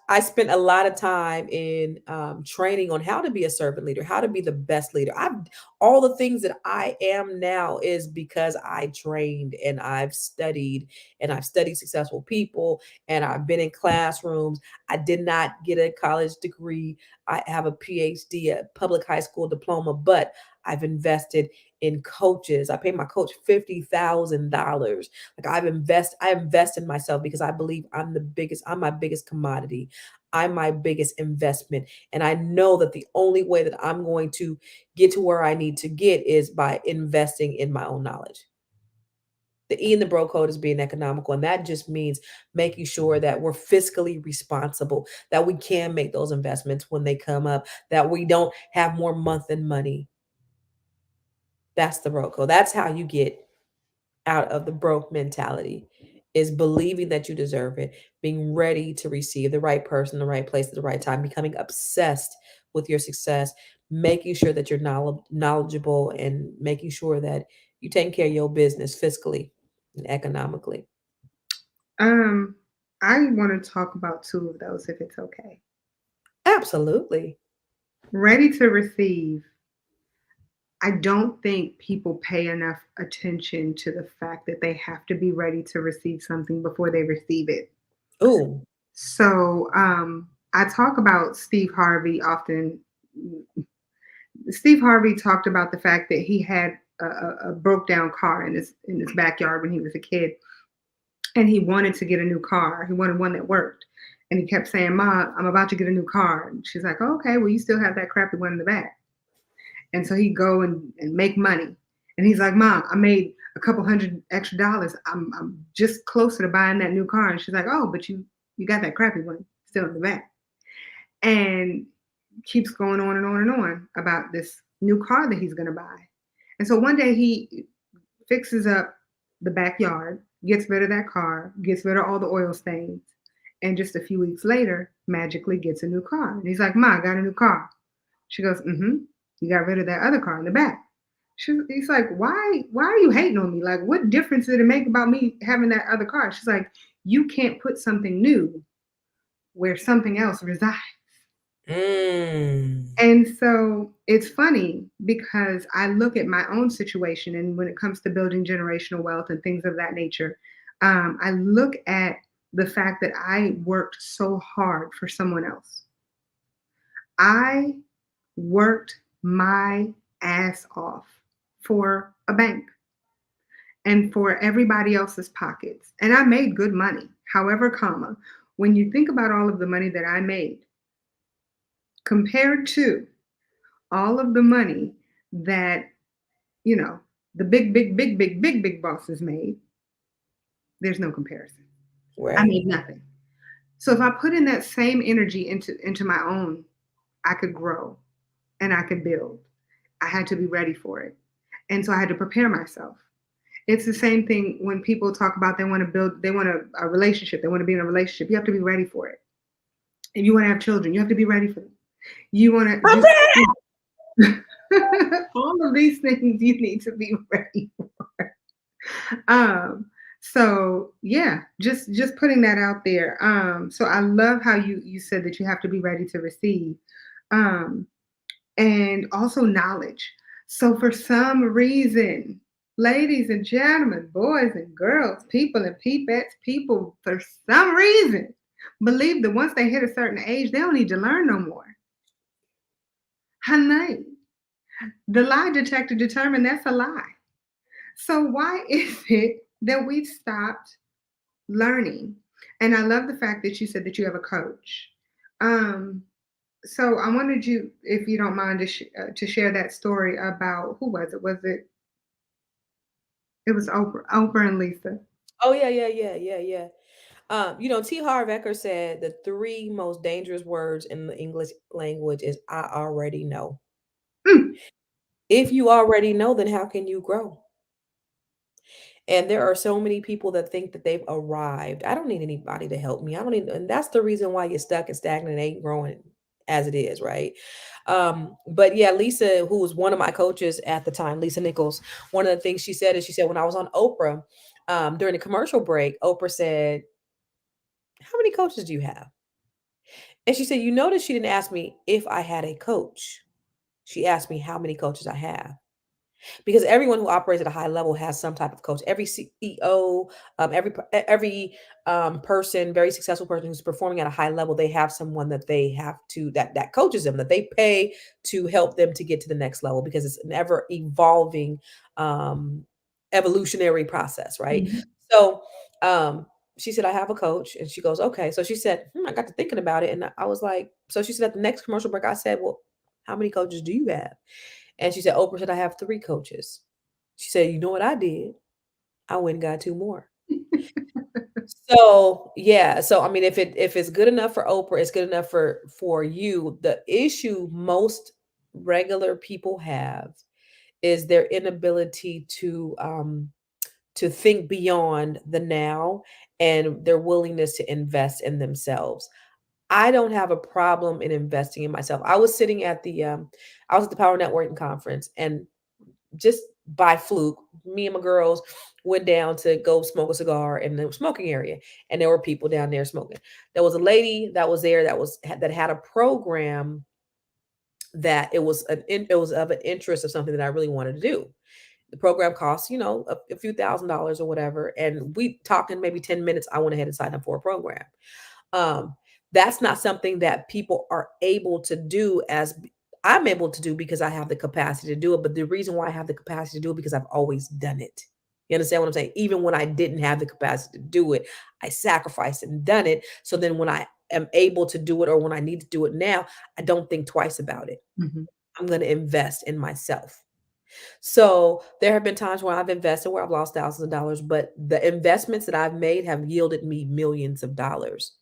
I spent a lot of time in training on how to be a servant leader, how to be the best leader. I've all the things that I am now is because I trained and I've studied successful people and I've been in classrooms. I did not get a college degree. I have a PhD, a public high school diploma, but I've invested in coaches. I paid my coach $50,000. Like I invest in myself because I believe I'm my biggest commodity. I'm my biggest investment. And I know that the only way that I'm going to get to where I need to get is by investing in my own knowledge. The E in the bro code is being economical. And that just means making sure that we're fiscally responsible, that we can make those investments when they come up, that we don't have more month than money. That's the bro code. That's how you get out of the broke mentality, is believing that you deserve it, being ready to receive the right person, the right place at the right time, becoming obsessed with your success, making sure that you're knowledgeable and making sure that you take care of your business fiscally and economically. Um, I want to talk about two of those if it's okay. Absolutely. Ready to receive. I don't think people pay enough attention to the fact that they have to be ready to receive something before they receive it. Ooh. So I talk about Steve Harvey often. Steve Harvey talked about the fact that he had a broke down car in his backyard when he was a kid, and he wanted to get a new car. He wanted one that worked, and he kept saying, "Ma, I'm about to get a new car." And she's like, oh, "Okay, well, you still have that crappy one in the back." And so he'd go and make money, and he's like, "Mom, I made a couple hundred extra dollars. I'm just closer to buying that new car." And she's like, "Oh, but you got that crappy one still in the back." And keeps going on and on and on about this new car that he's going to buy. And so one day he fixes up the backyard, gets rid of that car, gets rid of all the oil stains, and just a few weeks later, magically gets a new car. And he's like, "Ma, I got a new car." She goes, "Mm-hmm. You got rid of that other car in the back." He's like, why are you hating on me? Like, what difference did it make about me having that other car? She's like, "You can't put something new where something else resides." Mm. And so it's funny because I look at my own situation, and when it comes to building generational wealth and things of that nature, I look at the fact that I worked so hard for someone else. I worked my ass off for a bank and for everybody else's pockets. And I made good money. However, comma, when you think about all of the money that I made compared to all of the money that, you know, the big bosses made, there's no comparison. I Right. made nothing. So if I put in that same energy into my own, I could grow and I could build. I had to be ready for it. And so I had to prepare myself. It's the same thing when people talk about they want a relationship, they want to be in a relationship. You have to be ready for it. If you want to have children, you have to be ready for them. You want to I'm do back. all of these things you need to be ready for. Um, so yeah, just putting that out there. So I love how you said that you have to be ready to receive. Um, and also knowledge. So for some reason, ladies and gentlemen, boys and girls, people and peepettes, people for some reason believe that once they hit a certain age, they don't need to learn no more. Honey, the lie detector determined that's a lie. So why is it that we've stopped learning? And I love the fact that you said that you have a coach. Um, So I wanted you, if you don't mind, to share that story about who was it? Was it? It was Oprah and Lisa. Oh yeah, yeah, yeah, yeah, yeah. T. Harv Eker said the three most dangerous words in the English language is "I already know." Mm. If you already know, then how can you grow? And there are so many people that think that they've arrived. I don't need anybody to help me. I don't need, and that's the reason why you're stuck and stagnant and ain't growing as it is, right? But yeah, Lisa, who was one of my coaches at the time, Lisa Nichols, one of the things she said is she said when I was on Oprah, during the commercial break, Oprah said, "How many coaches do you have?" And she said, "You notice she didn't ask me if I had a coach. She asked me how many coaches I have." Because everyone who operates at a high level has some type of coach. Every CEO, every person, very successful person who's performing at a high level, they have someone that they have to that coaches them, that they pay to help them to get to the next level, because it's an ever evolving um, evolutionary process, right? Mhm. So she said, "I have a coach," and she goes, "Okay." So she said, I got to thinking about it, and I was like, so she said at the next commercial break, I said, "Well, how many coaches do you have?" And she said, "Oprah said I have 3 coaches." She said, "You know what I did? I went and got 2 more." So, yeah, so I mean, if it's good enough for Oprah, it's good enough for you. The issue most regular people have is their inability to think beyond the now, and their willingness to invest in themselves. I don't have a problem in investing in myself. I was at the Power Networking conference, and just by fluke, me and my girls went down to go smoke a cigar in the smoking area, and there were people down there smoking. There was a lady that was there that had a program that it was of an interest of something that I really wanted to do. The program costs, a few $1,000s or whatever, and we talked in maybe 10 minutes. I went ahead and signed up for a program. Um, that's not something that people are able to do as I'm able to do, because I have the capacity to do it. But the reason why I have the capacity to do it, because I've always done it. You understand what I'm saying? Even when I didn't have the capacity to do it, I sacrificed and done it. So then when I am able to do it, or when I need to do it now, I don't think twice about it. Mhm. I'm going to invest in myself. So there have been times where I've invested where I've lost thousands of dollars, but the investments that I've made have yielded me millions of dollars.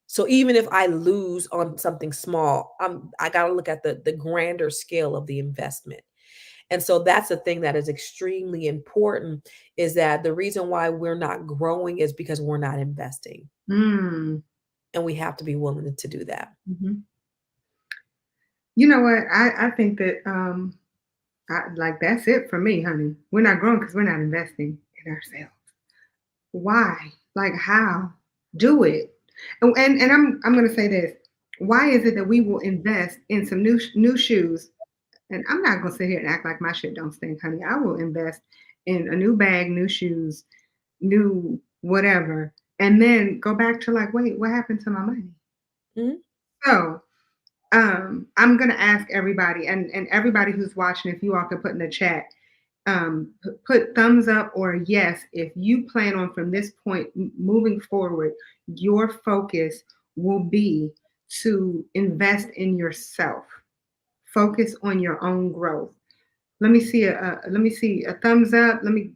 So even if I lose on something small, I got to look at the grander scale of the investment. And so that's the thing that is extremely important, is that the reason why we're not growing is because we're not investing. Mm. And we have to be willing to do that. Mhm. You know what? I think that like that's it for me, honey. We're not growing because we're not investing in ourselves. Why? Like how? Do it. And I'm gonna say this. Why is it that we will invest in some new shoes? And I'm not gonna sit here and act like my shit don't stink, honey. I will invest in a new bag, new shoes, new whatever, and then go back to like, wait, what happened to my money? Mhm. So I'm gonna ask everybody, and everybody who's watching, if you all could put in the chat, put thumbs up or yes if you plan on from this point moving forward, your focus will be to invest in yourself. Focus on your own growth. Let me see a thumbs up. Let me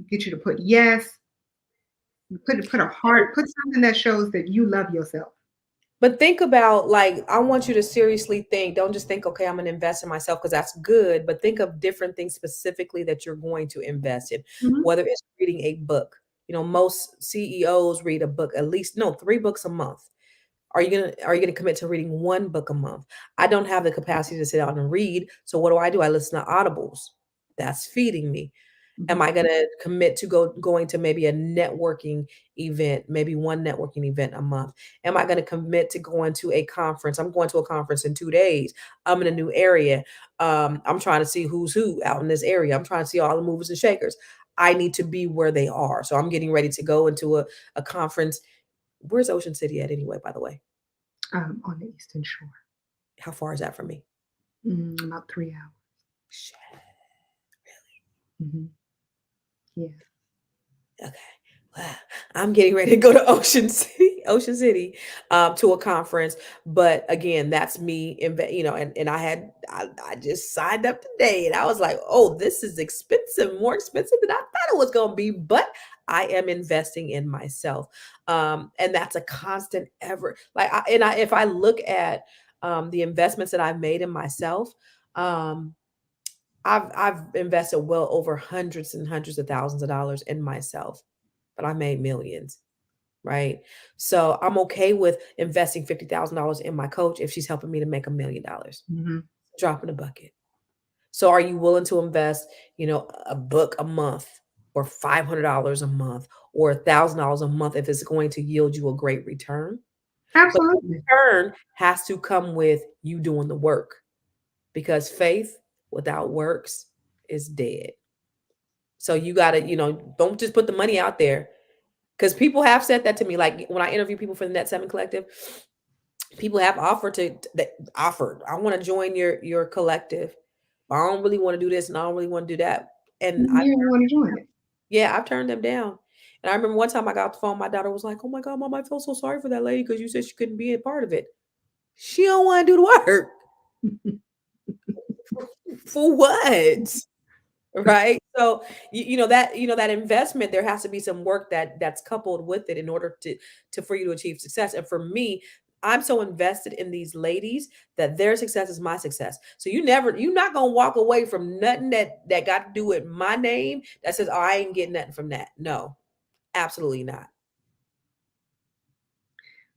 get you to put yes. Put a heart. Put something that shows that you love yourself. But think about, like, I want you to seriously think, don't just think, okay, I'm going to invest in myself, because that's good, but think of different things specifically that you're going to invest in, Mhm. whether it's reading a book. Most CEOs read a book, at least, no, 3 books a month. Are you gonna commit to reading 1 book a month? I don't have the capacity to sit down and read. So what do? I listen to audibles. That's feeding me. Am Mhm. I gonna commit to going to maybe a networking event, maybe 1 networking event a month? Am I gonna commit to going to a conference? I'm going to a conference in 2 days. I'm in a new area. I'm trying to see who's who out in this area. I'm trying to see all the movers and shakers. I need to be where they are. So I'm getting ready to go into a conference. Where's Ocean City at anyway, by the way? On the Eastern Shore. How far is that from me? About 3 hours. Shit. Mhm. Yeah. Okay. Wow. I'm getting ready to go to Ocean City. Ocean City, to a conference. But again, that's me, and I just signed up today, and I was like, oh, this is expensive, more expensive than I thought it was going to be. But I am investing in myself, and that's a constant ever. If I look at the investments that I've made in myself. I've invested well over hundreds and hundreds of thousands of dollars in myself, but I made millions, right? So I'm okay with investing $50,000 in my coach if she's helping me to make $1 million. Mhm. Drop in the bucket. So are you willing to invest, a book a month or $500 a month or $1,000 a month if it's going to yield you a great return? But the Absolutely. return has to come with you doing the work because faith without works is dead. So you got to, don't just put the money out there because people have said that to me. Like when I interview people for the Net 7 Collective, people have offered, I want to join your collective. I don't really want to do this and I don't really want to do that. And You didn't want to join it. I've turned them down. And I remember one time I got off the phone, my daughter was like, "Oh my God, Mom, I feel so sorry for that lady because you said she couldn't be a part of it." She don't want to do the work. For what? Right? So that investment, there has to be some work that's coupled with it in order to for you to achieve success. And for me, I'm so invested in these ladies that their success is my success. So you're not gonna walk away from nothing that got to do with my name that says, "Oh, I ain't getting nothing from that." No, absolutely not.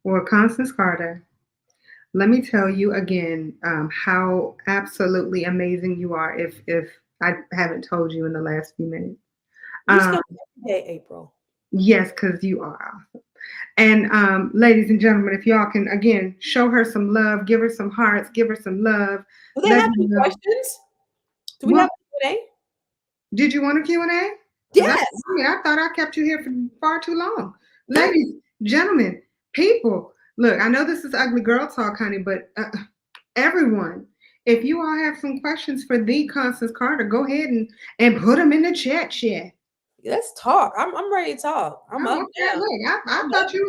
Well, Constance Carter, let me tell you again how absolutely amazing you are. If I haven't told you in the last few minutes, You um, tell me every day, April. yes, because you are awesome. And ladies and gentlemen, if y'all can again show her some love, give her some hearts, give her some love. Do they Let have her any know. questions? Do we Well, have a Q&A? did you want a Q&A? Because Yes. I thought I kept you here for far too long. Ladies, gentlemen, people, look, I know this is ugly girl talk, honey, but everyone, if you all have some questions for the Constance Carter, go ahead and put them in the chat. Let's talk. I'm ready to talk. I'm Oh, up okay, now. look, I I'm up thought you.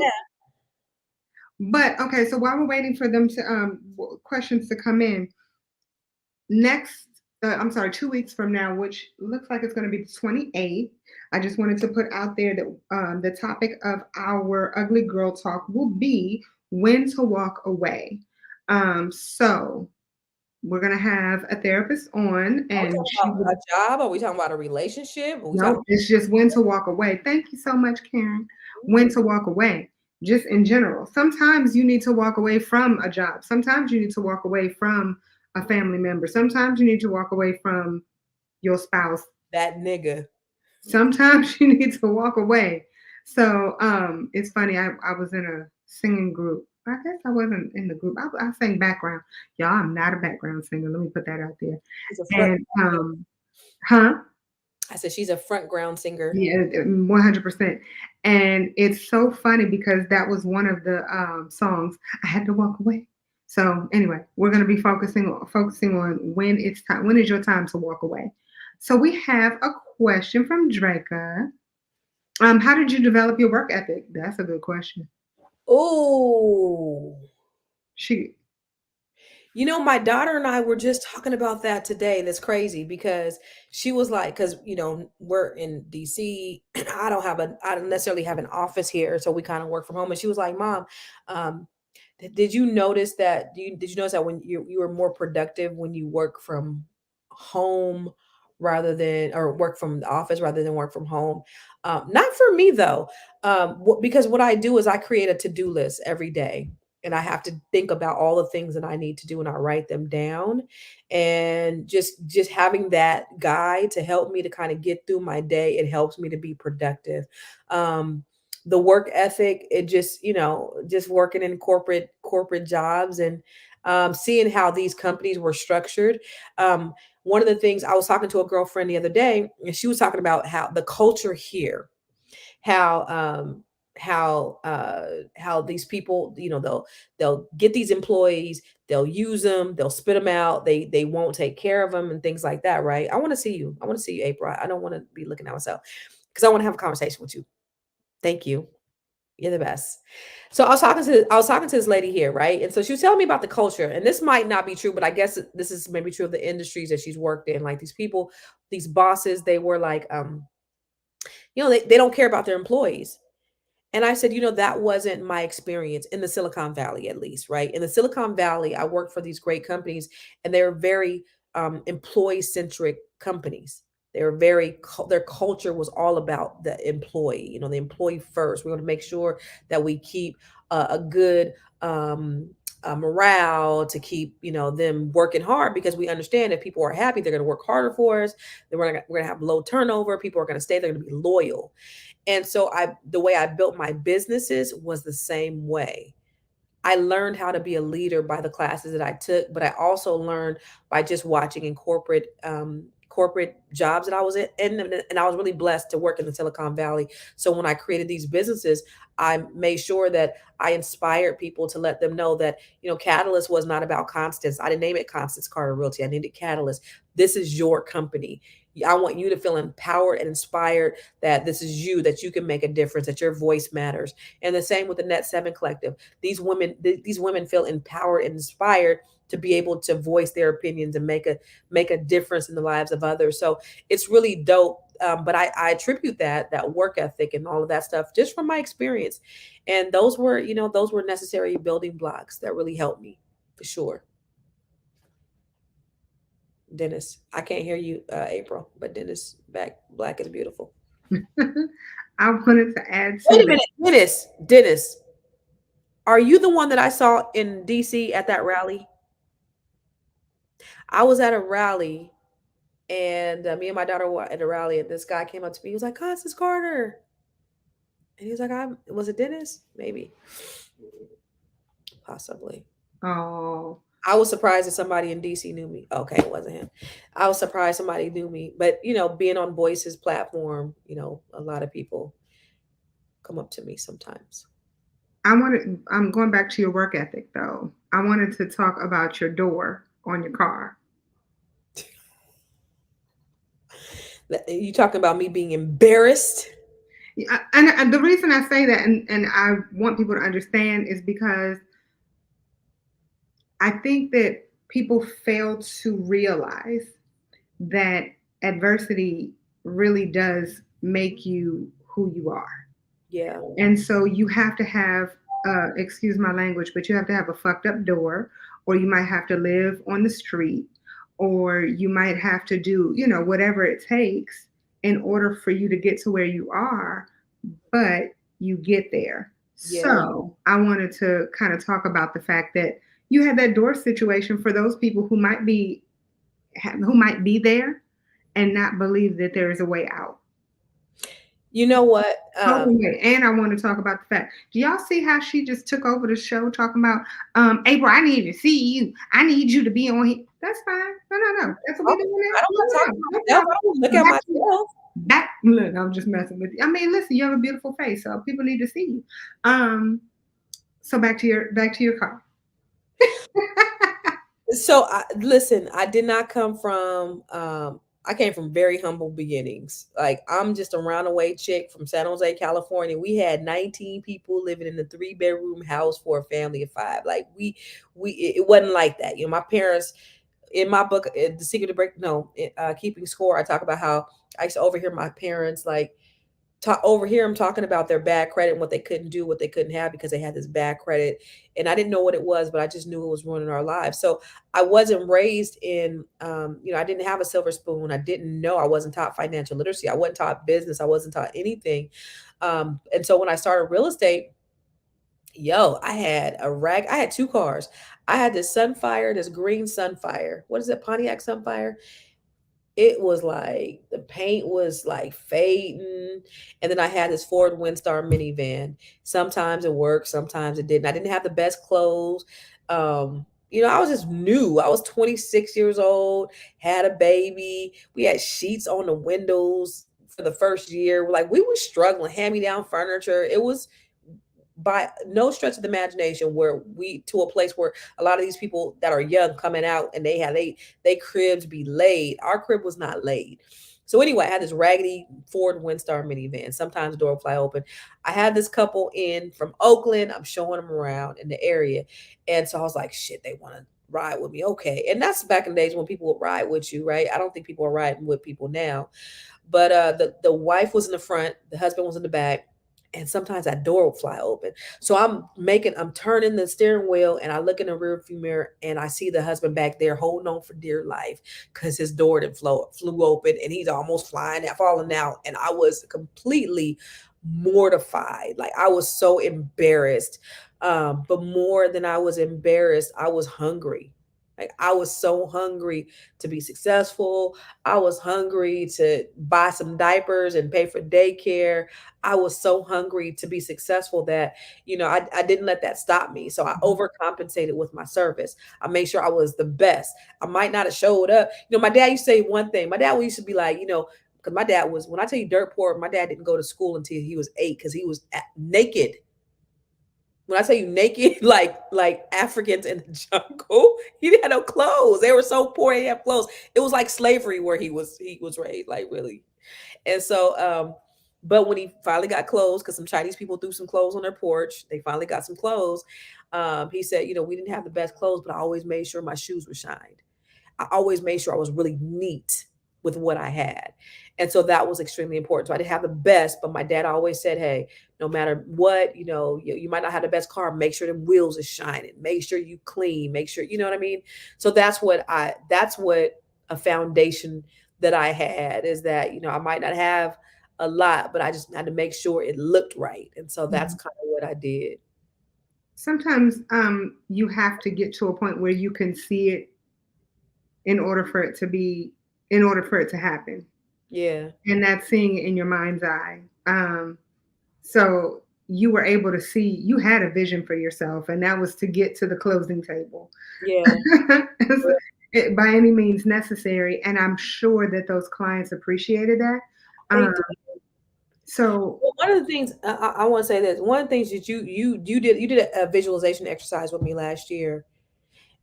now. But okay, so while we're waiting for them to questions to come in, next, I'm sorry, 2 weeks from now, which looks like it's going to be the 28th. I just wanted to put out there that the topic of our Ugly Girl Talk will be when to walk away. So we're gonna have a therapist on, Are we and talking she about will. a job? Are we talking about a relationship? Are we talking No, it's just when to walk away. Thank you so much, Karen. When to walk away, just in general. Sometimes you need to walk away from a job. Sometimes you need to walk away from a family member. Sometimes you need to walk away from your spouse. that nigga? Sometimes you need to walk away. So it's funny. I was in a singing group. I guess I wasn't in the group. I sang background. Y'all, I'm not a background singer. Let me put that out there. She's a front. And huh? I said she's a front ground singer. Yeah, 100%. And it's so funny because that was one of the songs I had to walk away. So anyway, we're going to be focusing on when it's time. When is your time to walk away? So we have a question from Draca. How did you develop your work ethic? That's a good question. Oh, She. my daughter and I were just talking about that today. That's crazy because she was like, because we're in DC, and I don't necessarily have an office here, so we kind of work from home. And she was like, "Mom, um, did you notice that? Did you notice that when you were more productive when you work from home rather than or work from the office rather than work from home?" Not for me though, because what I do is I create a to-do list every day, and I have to think about all the things that I need to do, and I write them down. And just having that guide to help me to kind of get through my day, it helps me to be productive. The work ethic, it just working in corporate jobs and seeing how these companies were structured. One of the things, I was talking to a girlfriend the other day, and she was talking about how the culture here, how how these people, they'll get these employees, they'll use them, they'll spit them out, they won't take care of them and things like that, right? I want to see you, April. I don't want to be looking at myself because I want to have a conversation with you. Thank you. You're the best. So I was talking to this lady here, right? And so she was telling me about the culture, and this might not be true, but I guess this is maybe true of the industries that she's worked in. Like these people, these bosses, they were like, they don't care about their employees. And I said, that wasn't my experience in the Silicon Valley, at least, right? In the Silicon Valley, I worked for these great companies, and they're very employee centric companies. They were their culture was all about the employee, the employee first. We want to make sure that we keep a good morale, to keep, them working hard, because we understand if people are happy, they're going to work harder for us. We're going to have low turnover. People are going to stay. They're going to be loyal. And so the way I built my businesses was the same way. I learned how to be a leader by the classes that I took, but I also learned by just watching in corporate jobs that I was in, and I was really blessed to work in the Silicon Valley. So when I created these businesses, I made sure that I inspired people to let them know that, Catalyst was not about Constance. I didn't name it Constance Carter Realty. I named it Catalyst. This is your company. I want you to feel empowered and inspired that this is you, that you can make a difference, that your voice matters. And the same with the Net 7 Collective. These women feel empowered and inspired to be able to voice their opinions and make a difference in the lives of others. So it's really dope. But I attribute that work ethic and all of that stuff just from my experience. And those were necessary building blocks that really helped me, for sure. Dennis, I can't hear you, April, but Dennis, black is beautiful. I wanted to add to Wait a that. minute, Dennis, are you the one that I saw in DC at that rally? I was at a rally, and me and my daughter were at a rally, and this guy came up to me. He was like, "Constance Carter," and he was like, Was it Dennis? Maybe, possibly. Oh, I was surprised that somebody in DC knew me. Okay, it wasn't him. I was surprised somebody knew me. But, being on Voices platform, a lot of people come up to me sometimes. I'm going back to your work ethic though. I wanted to talk about your door on your car. You talking about me being embarrassed? And the reason I say that, and I want people to understand, is because I think that people fail to realize that adversity really does make you who you are. Yeah. And so you have to have, excuse my language, but you have to have a fucked up door, or you might have to live on the street, or you might have to do, whatever it takes in order for you to get to where you are, but you get there. Yeah. So I wanted to kind of talk about the fact that you had that door situation for those people who might be there and not believe that there is a way out. You know what? And I want to talk about the fact. Do y'all see how she just took over the show talking about, April, I need to see you. I need you to be on here. That's fine. No. That's what we're doing now. I don't want to talk about myself. I don't look at myself. Look, I'm just messing with you. I mean, listen, you have a beautiful face, so people need to see you. So back to your car. So listen, I did not come from I came from very humble beginnings. Like, I'm just a roundaway chick from San Jose, California. We had 19 people living in a 3-bedroom house for a family of 5. Like, it wasn't like that. My parents, in my book, The Secret to Break, Keeping Score, I talk about how I used to overhear my parents overhear them talking about their bad credit and what they couldn't do, what they couldn't have because they had this bad credit. And I didn't know what it was, but I just knew it was ruining our lives. So I wasn't raised in, I didn't have a silver spoon. I didn't know. I wasn't taught financial literacy. I wasn't taught business. I wasn't taught anything. And so when I started real estate, I had 2 cars. I had this Sunfire, this green Sunfire. What is it? Pontiac Sunfire. It was like the paint was like fading. And then I had this Ford Windstar minivan. Sometimes it worked, sometimes it didn't. I didn't have the best clothes. I was just new. I was 26 years old, had a baby. We had sheets on the windows for the first year. Like, we were struggling, hand-me-down furniture. It was by no stretch of the imagination to a place where a lot of these people that are young coming out and they cribs be laid. Our crib was not laid. So anyway, I had this raggedy Ford Windstar minivan. Sometimes the door would fly open. I had this couple in from Oakland. I'm showing them around in the area. And so I was like, shit, they want to ride with me. Okay. And that's back in the days when people would ride with you, right? I don't think people are riding with people now. But the wife was in the front, the husband was in the back, and sometimes that door would fly open. So I'm turning the steering wheel, and I look in the rear view mirror, and I see the husband back there holding on for dear life because his door didn't flew open, and he's almost falling out, and I was completely mortified. Like I was so embarrassed. But more than I was embarrassed, I was hungry. Like I was so hungry to be successful. I was hungry to buy some diapers and pay for daycare. I was so hungry to be successful that, I didn't let that stop me. So I overcompensated with my service. I made sure I was the best. I might not have showed up. My dad used to say one thing. My dad used to be like, because my dad was, when I tell you dirt poor, my dad didn't go to school until he was 8 because he was naked. When I tell you naked, like Africans in the jungle, he didn't have no clothes. They were so poor, he had clothes. It was like slavery where he was raised, like really. And so, but when he finally got clothes, because some Chinese people threw some clothes on their porch, they finally got some clothes. He said, we didn't have the best clothes, but I always made sure my shoes were shined. I always made sure I was really neat with what I had. And so that was extremely important. So I didn't have the best, but my dad always said, hey, no matter what, you might not have the best car, make sure the wheels are shining, make sure you clean, make sure, you know what I mean? So that's what a foundation that I had is that, I might not have a lot, but I just had to make sure it looked right. And so that's kind of what I did. Sometimes you have to get to a point where you can see it in order for it to happen. Yeah. And that's seeing it in your mind's eye. So you were able to see, you had a vision for yourself, and that was to get to the closing table. Yeah. By any means necessary. And I'm sure that those clients appreciated that. So Well, one of the things I want to say this, one of the things that you did a visualization exercise with me last year,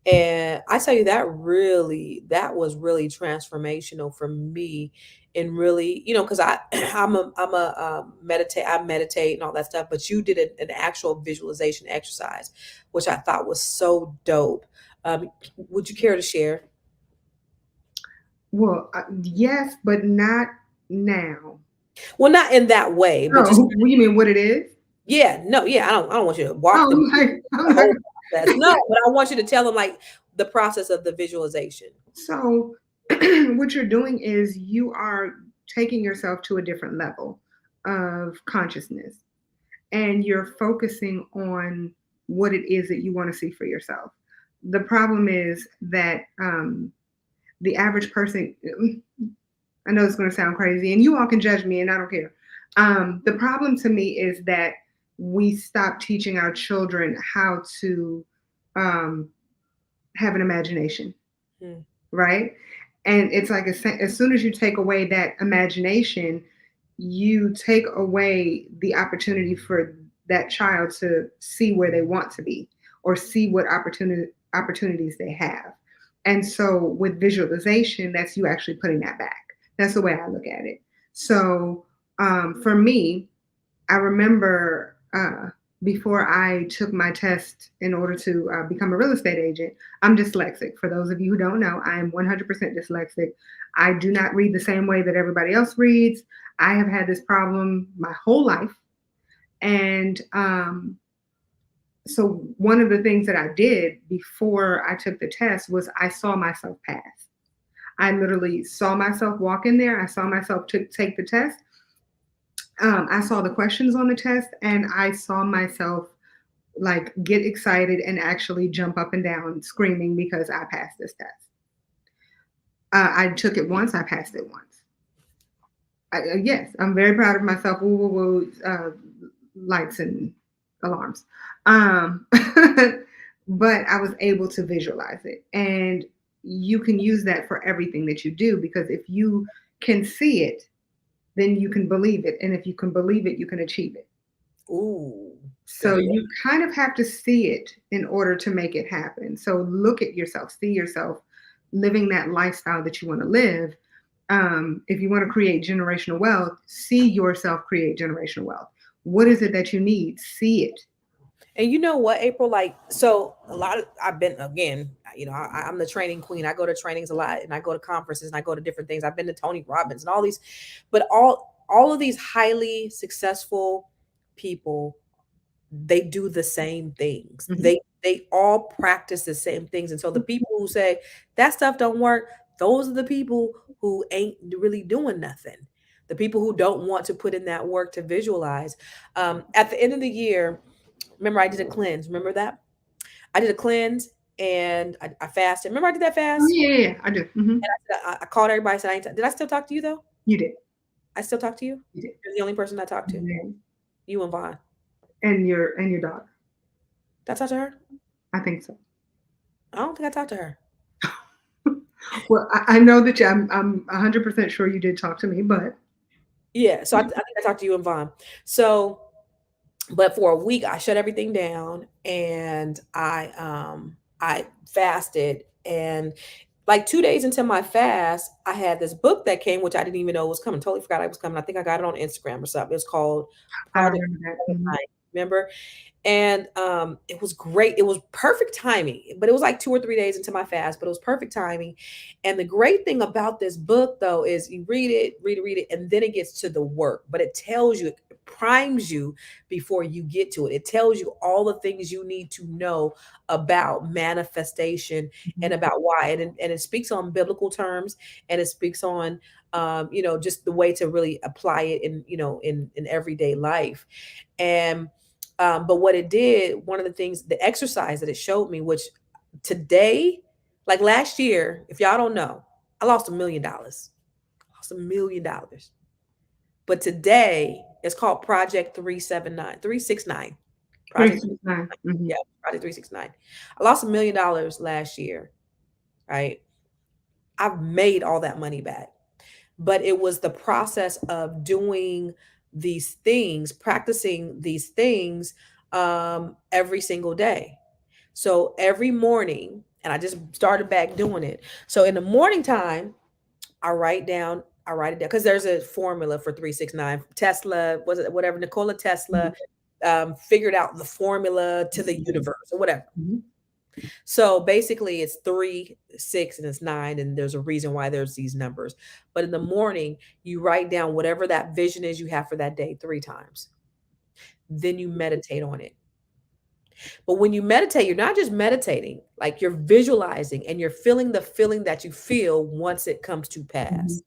and I tell you that was really transformational for me, and really, because I meditate and all that stuff, but you did an actual visualization exercise, which I thought was so dope. Would you care to share? well, yes, but not now. Well, not in that way, but just Oh, you mean what it is? yeah, no, yeah. I don't want you to walk Oh, them through I'm the like, whole process. No, but I want you to tell them like the process of the visualization. so what you're doing is you are taking yourself to a different level of consciousness, and you're focusing on what it is that you want to see for yourself. The problem is that the average person, I know it's going to sound crazy, and you all can judge me, and I don't care. The problem to me is that we stop teaching our children how to um, have an imagination, Hmm. right? And it's like as soon as you take away that imagination, you take away the opportunity for that child to see where they want to be or see what opportunities they have. And so with visualization, that's you actually putting that back. That's the way I look at it. So for me, I remember before I took my test in order to become a real estate agent, I'm dyslexic. For those of you who don't know, I am 100% dyslexic. I do not read the same way that everybody else reads. I have had this problem my whole life. And so one of the things that I did before I took the test was I saw myself pass. I literally saw myself walk in there. I saw myself take the test. I saw the questions on the test, and I saw myself like get excited and actually jump up and down screaming because I passed this test. I took it once, I passed it once. Yes, I'm very proud of myself. Woo, woo, woo, lights and alarms. Um, but I was able to visualize it. And you can use that for everything that you do, because if you can see it, then you can believe it. And if you can believe it, you can achieve it. Ooh. So Yeah. you kind of have to see it in order to make it happen. So look at yourself, see yourself living that lifestyle that you want to live. if you want to create generational wealth, see yourself create generational wealth. What is it that you need? See it. And you know what, April? Like, so a lot of I've been again, I'm the training queen. I go to trainings a lot, and I go to conferences, and I go to different things. I've been to Tony Robbins and all these, but all of these highly successful people, they do the same things. Mhm. They all practice the same things. And so the people who say that stuff don't work, those are the people who ain't really doing nothing. The people who don't want to put in that work to visualize. At the end of the year, remember I did a cleanse. Remember that? I did a cleanse and I fasted. Remember I did that Oh, fast? yeah, I do. And I called everybody. I said, did I still talk to you though? You did. I still talk to you? You did. You're the only person I talked to. Yeah. You and Vaughn. And your daughter. Did I talk to her? I think so. I don't think I talked to her. Well, I know that I'm 100% sure you did talk to me, but Yeah, so I think I talked to you and Vaughn. So, but for a week I shut everything down and I fasted, and like 2 days into my fast, I had this book that came, which I didn't even know was coming. Totally forgot it was coming. I think I got it on Instagram or something. It was called I Project remember that. Mhm. Night. Remember? And it was great. It was perfect timing, but it was like 2 or 3 days into my fast, but it was perfect timing. And the great thing about this book though is you read it, and then it gets to the work, but it tells you, it primes you before you get to it. It tells you all the things you need to know about manifestation and about why. And it speaks on biblical terms, and it speaks on just the way to really apply it in everyday life. And but what it did, one of the things, the exercise that it showed me, which today, like last year, if y'all don't know, I lost $1 million. Lost $1 million. But today it's called Project 369. Project 369. Mhm. yeah, Project 369. I lost $1 million last year, right? I've made all that money back. But it was the process of doing these things, practicing these things every single day. So every morning, and I just started back doing it. So in the morning time, I write it down because there's a formula for 369. Tesla, was it whatever, Nikola Tesla figured out the formula to the universe or whatever. Mhm. So basically, it's 3, 6, and it's 9, and there's a reason why there's these numbers. But in the morning, you write down whatever that vision is you have for that day 3 times. Then you meditate on it. But when you meditate, you're not just meditating, like you're visualizing and you're feeling the feeling that you feel once it comes to pass. Mhm.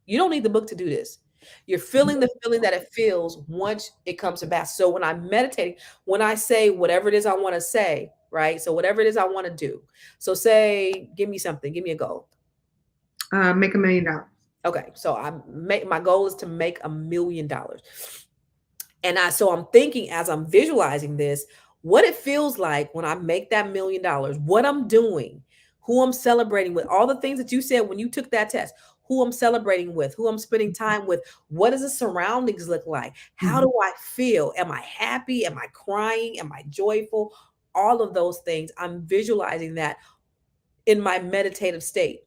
You don't need the book to do this. You're feeling the feeling that it feels once it comes to pass. So when I'm meditating, when I say whatever it is I want to say, right? So whatever it is I want to do. So say, give me something, give me a goal. Make $1 million. Okay. So my goal is to make $1 million. And so I'm thinking as I'm visualizing this, what it feels like when I make that $1 million, what I'm doing, who I'm celebrating with, all the things that you said when you took that test, who I'm celebrating with, who I'm spending time with, what does the surroundings look like? How Mhm. do I feel? Am I happy? Am I crying? Am I joyful? All of those things, I'm visualizing that in my meditative state.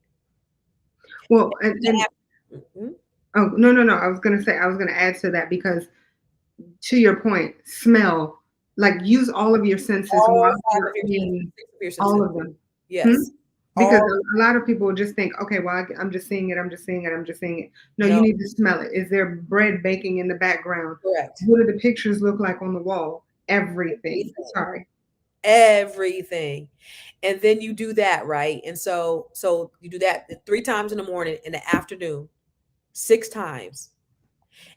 Well, and Mhm. oh, no. I was gonna say, I was gonna add to that because to your point, smell, like use all of your senses All while 5 you're of your senses, in 6 of your all senses. of them. Hmm? Yes. Because All a lot of people just think, okay, well, I'm just seeing it. I'm just seeing it. I'm just seeing it. No, you no, need to smell it. Is there bread baking in the background? correct. What do the pictures look like on the wall? Everything. Everything. Sorry. Everything. And then you do that, right? And so you do that 3 times in the morning, in the afternoon, 6 times.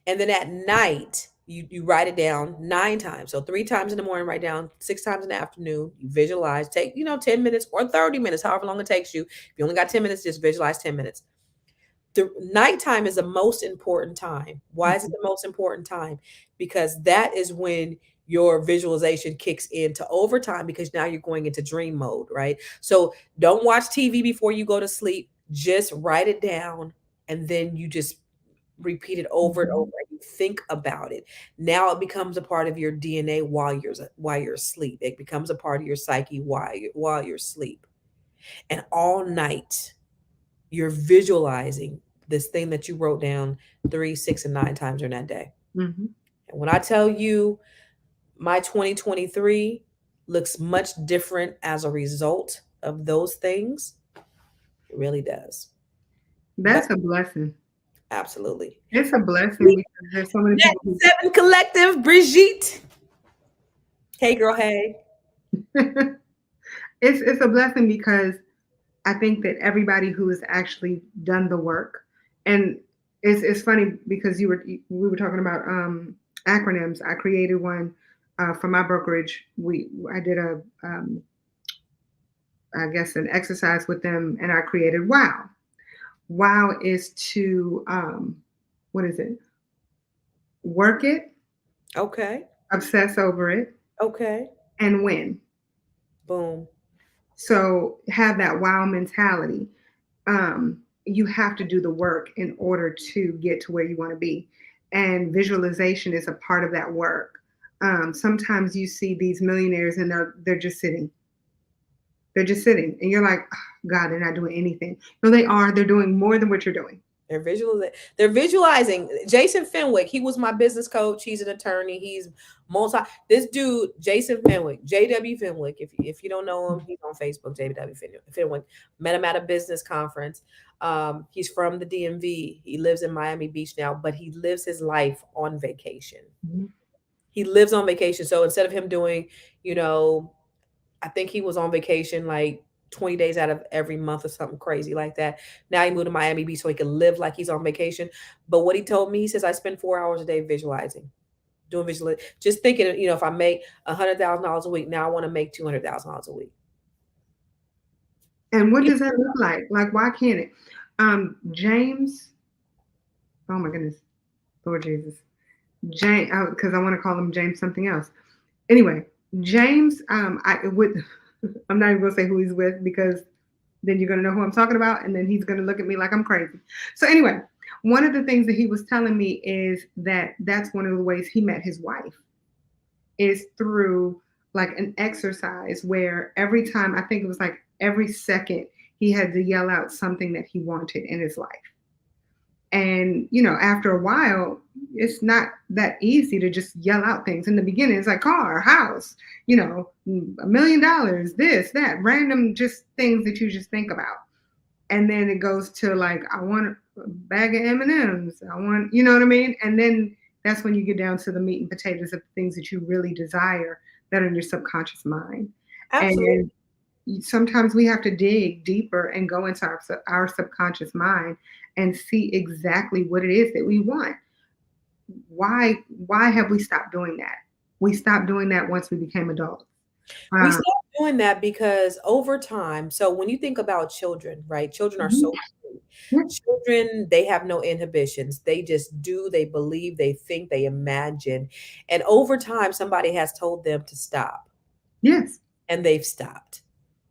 And then at night, you write it down 9 times. So 3 times in the morning, write down, 6 times in the afternoon. You visualize, take 10 minutes or 30 minutes, however long it takes you. If you only got 10 minutes, just visualize 10 minutes. The nighttime is the most important time. Why is it Mhm. the most important time? Because that is when your visualization kicks into overtime, because now you're going into dream mode, right? So don't watch TV before you go to sleep. Just write it down, and then you just repeat it over and over. Mhm. And you think about it. Now it becomes a part of your DNA while you're asleep. It becomes a part of your psyche while you're asleep. And all night you're visualizing this thing that you wrote down 3, 6, and 9 times during that day. Mm-hmm. And when I tell you my 2023 looks much different as a result of those things, it really does. But That's a blessing. absolutely. It's a blessing because there's so many Net people. 7 Collective, Brigitte. Hey, girl, hey. It's a blessing because I think that everybody who has actually done the work, and it's funny because we were talking about acronyms. I created one for my brokerage. I did a I guess an exercise with them, and I created WOW. WOW is to what is it? Work it, Okay. obsess over it, Okay. and win. Boom. So have that wow mentality. You have to do the work in order to get to where you want to be. And visualization is a part of that work. Sometimes you see these millionaires and they're just sitting. They're just sitting, and you're like, "Oh, God, they're not doing anything." No, they are. They're doing more than what you're doing. They're visualizing. Jason Fenwick, he was my business coach. He's an attorney. He's this dude, Jason Fenwick, JW Fenwick. If you don't know him, he's on Facebook, JW Fenwick. Met him at a business conference. He's from the DMV. He lives in Miami Beach now, but he lives his life on vacation. Mm-hmm. He lives on vacation. So instead of him doing, I think he was on vacation like 20 days out of every month or something crazy like that. Now he moved to Miami Beach so he can live like he's on vacation. But what he told me, he says, I spend 4 hours a day visualizing, doing just thinking, if I make $100,000 a week, now I want to make $200,000 a week. And what does that look like? Like, why can't it? James, oh my goodness, Lord Jesus. James, because I want to call him James something else. Anyway, James, I'm not even gonna say who he's with because then you're gonna know who I'm talking about, and then he's gonna look at me like I'm crazy. So anyway, one of the things that he was telling me is that that's one of the ways he met his wife is through like an exercise where every time, I think it was like every second, he had to yell out something that he wanted in his life. And, after a while, it's not that easy to just yell out things. In the beginning, it's like car, house, $1 million, this, that, random just things that you just think about. And then it goes to like, I want a bag of M&Ms. I want, you know what I mean? And then that's when you get down to the meat and potatoes of things that you really desire that are in your subconscious mind. Absolutely. And sometimes we have to dig deeper and go into our subconscious mind and see exactly what it is that we want. Why have we stopped doing that? We stopped doing that once we became adults. We stopped doing that because over time, so when you think about children, right? Children are so free. Children, they have no inhibitions. They just do, they believe, they think, they imagine. And over time, somebody has told them to stop. Yes. And they've stopped.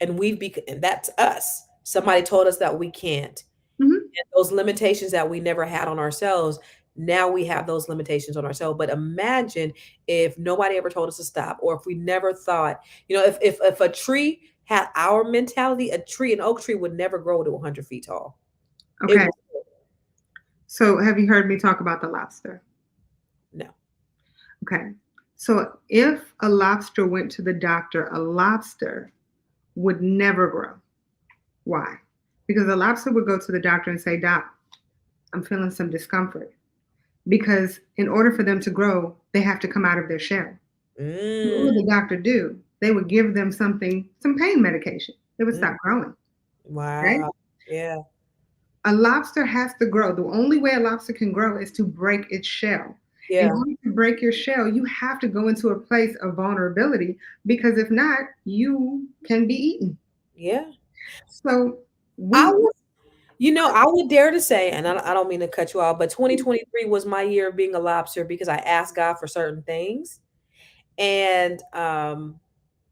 And and that's us. Somebody told us that we can't. Mm-hmm. And those limitations that we never had on ourselves, now we have those limitations on ourselves. But imagine if nobody ever told us to stop, or if we never thought, if a tree had our mentality, an oak tree would never grow to 100 feet tall. Okay. So have you heard me talk about the lobster? No. Okay. So if a lobster went to the doctor, a lobster would never grow. Why? Because the lobster would go to the doctor and say, Doc, I'm feeling some discomfort. Because in order for them to grow, they have to come out of their shell. What would the doctor do? They would give them some pain medication. They would stop growing. Wow. Right? Yeah. A lobster has to grow. The only way a lobster can grow is to break its shell. Yeah. In order to break your shell, you have to go into a place of vulnerability, because if not, you can be eaten. Yeah. So I would dare to say, and I don't mean to cut you off, but 2023 was my year of being a lobster because I asked God for certain things. And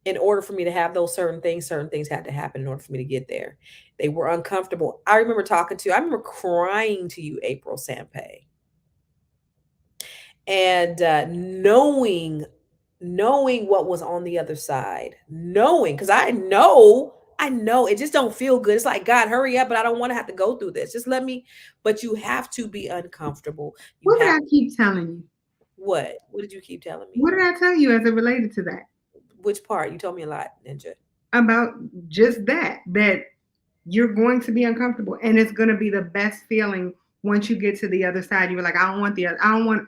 in order for me to have those certain things had to happen in order for me to get there. They were uncomfortable. I remember crying to you, April Sampe. And knowing what was on the other side, because I know I know it just don't feel good. It's like, God, hurry up, but I don't want to have to go through this. Just let me, but you have to be uncomfortable. You What did have I keep telling you? what? What did you keep telling me? What did I tell you as it related to that? Which part? You told me a lot, Ninja. About just that you're going to be uncomfortable, and it's going to be the best feeling once you get to the other side. You're like, I don't want the other, I want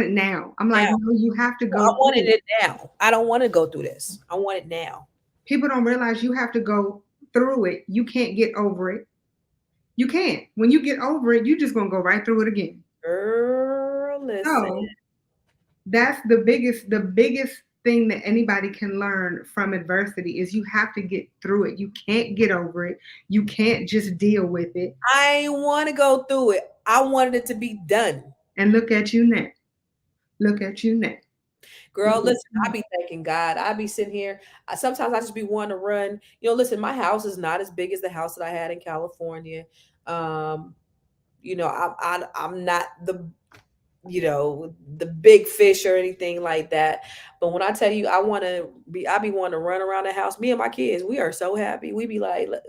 it now. I'm like, Now. no, you have to No, go I wanted through it. it now. I don't want to go through this. I want it now. People don't realize you have to go through it. You can't get over it. You can't. When you get over it, you're just going to go right through it again. Girl, listen. So that's the biggest thing that anybody can learn from adversity is you have to get through it. You can't get over it. You can't just deal with it. I want to go through it. I wanted it to be done. And look at you now. Look at you now. Girl, listen, I be thanking God. I be sitting here. Sometimes I just be wanting to run. Listen, my house is not as big as the house that I had in California. Um, I'm not the big fish or anything like that. But when I tell you I be wanting to run around the house. Me and my kids, we are so happy. We be wanting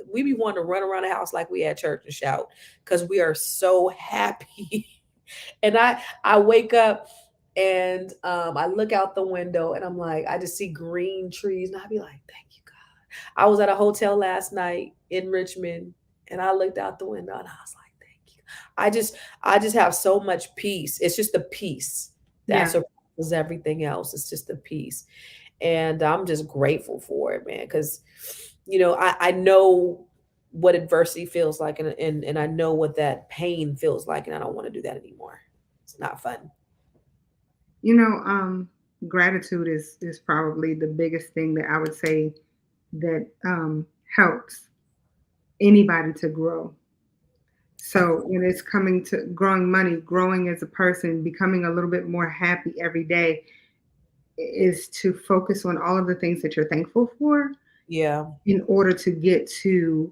to run around the house like we at church and shout because we are so happy. And I wake up and I look out the window and I'm like, I just see green trees and I be like, thank you, God. I was at a hotel last night in Richmond and I looked out the window and I was like, thank you. I just have so much peace. It's just the peace that surpasses everything else. It's just the peace. And I'm just grateful for it, man. Cause I know what adversity feels like and I know what that pain feels like. And I don't want to do that anymore. It's not fun. Gratitude is probably the biggest thing that I would say that helps anybody to grow. So when it's coming to growing money, growing as a person, becoming a little bit more happy every day, is to focus on all of the things that you're thankful for Yeah. in order to get to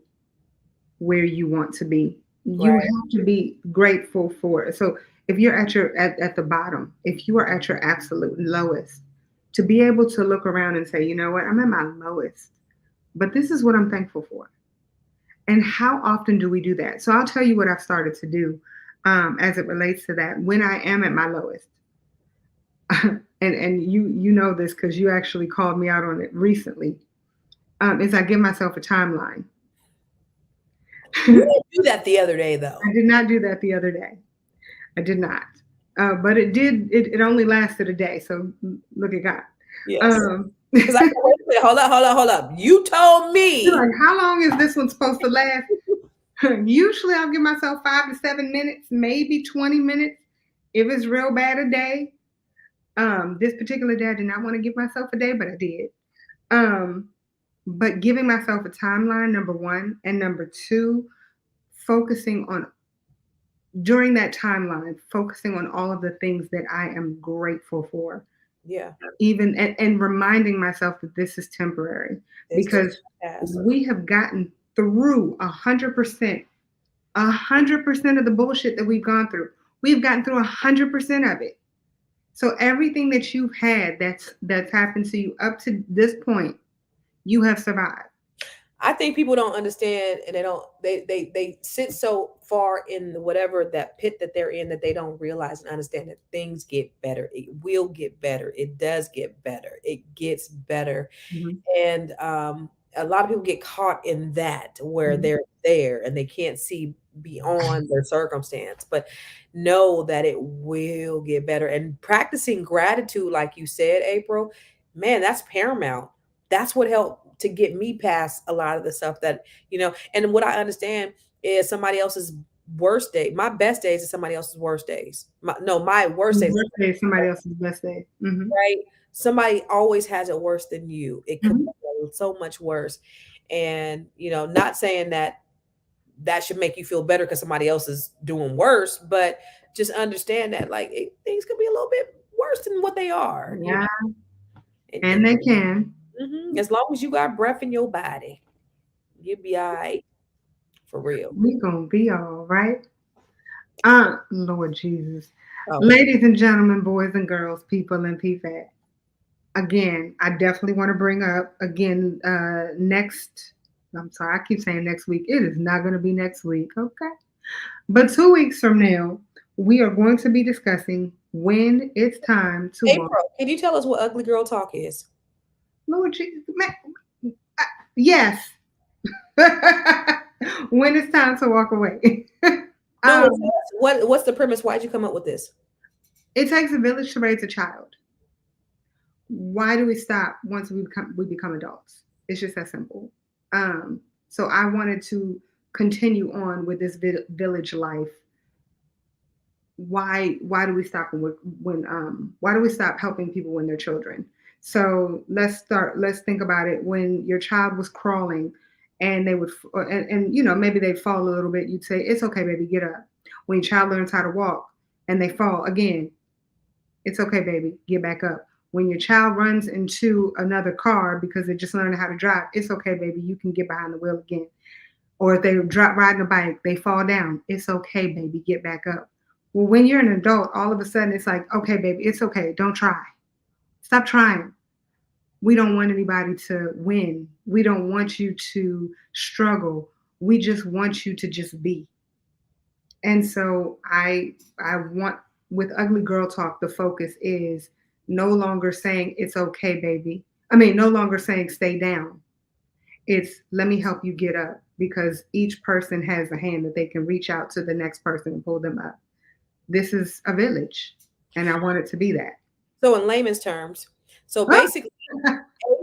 where you want to be. You Right. have to be grateful for it. So if you're at the bottom, if you are at your absolute lowest, to be able to look around and say, you know what, I'm at my lowest, but this is what I'm thankful for. And how often do we do that? So I'll tell you what I've started to do as it relates to that when I am at my lowest. and you know this because you actually called me out on it recently. Is I give myself a timeline. You didn't do that the other day, though. I did not do that the other day. I did not. But it did. It only lasted a day. So look at God. Yes. Because I wait, hold up. You told me. Like, how long is this one supposed to last? Usually I'll give myself 5 to 7 minutes, maybe 20 minutes. If it's real bad a day. This particular day I did not want to give myself a day, but I did. But giving myself a timeline, number one, and number two, focusing on during that timeline, focusing on all of the things that I am grateful for. Yeah. Even and reminding myself that this is temporary because we have gotten through 100%, 100% of the bullshit that we've gone through. We've gotten through 100% of it. So everything that you've had that's happened to you up to this point, you have survived. I think people don't understand and they sit so far in whatever that pit that they're in that they don't realize and understand that things get better. It will get better. It does get better. It gets better. Mm-hmm. And a lot of people get caught in that where they're there and they can't see beyond their circumstance, but know that it will get better. And practicing gratitude, like you said, April, man, that's paramount. That's what helped to get me past a lot of the stuff that, and what I understand is somebody else's worst day. My best days is somebody else's worst days. My worst days is somebody else's best day. Mm-hmm. Right. Somebody always has it worse than you. It could be so much worse. And, not saying that should make you feel better because somebody else is doing worse, but just understand that things could be a little bit worse than what they are. Yeah. And they can. Mm-hmm. As long as you got breath in your body, you'll be all right. For real. We're going to be all right. Lord Jesus. Oh. Ladies and gentlemen, boys and girls, people in PFAT. Again, I definitely want to bring up, next I'm sorry, I keep saying next week. It is not going to be next week, okay? But 2 weeks from now, we are going to be discussing when it's time to walk. April, can you tell us what ugly girl talk is? Lord Jesus, yes, when it's time to walk away. No, um, what's the premise? Why'd you come up with this? it takes a village to raise a child. Why do we stop once we become adults? It's just that simple. So I wanted to continue on with this village life. Why do we stop when why do we stop helping people when they're children? So let's think about it. When your child was crawling and they would and maybe they'd fall a little bit, you'd say, it's okay, baby, get up. When your child learns how to walk and they fall again, it's okay, baby, get back up. When your child runs into another car because they just learned how to drive, it's okay, baby, you can get behind the wheel again. Or if they drop riding a bike, they fall down. It's okay, baby, get back up. Well, when you're an adult, all of a sudden it's like, okay, baby, it's okay, don't try. Stop trying. We don't want anybody to win. We don't want you to struggle. We just want you to just be. And so I want, with Ugly Girl Talk, the focus is no longer saying it's okay, baby. I mean, no longer saying stay down. It's let me help you get up, because each person has a hand that they can reach out to the next person and pull them up. This is a village, and I want it to be that. So in layman's terms, so basically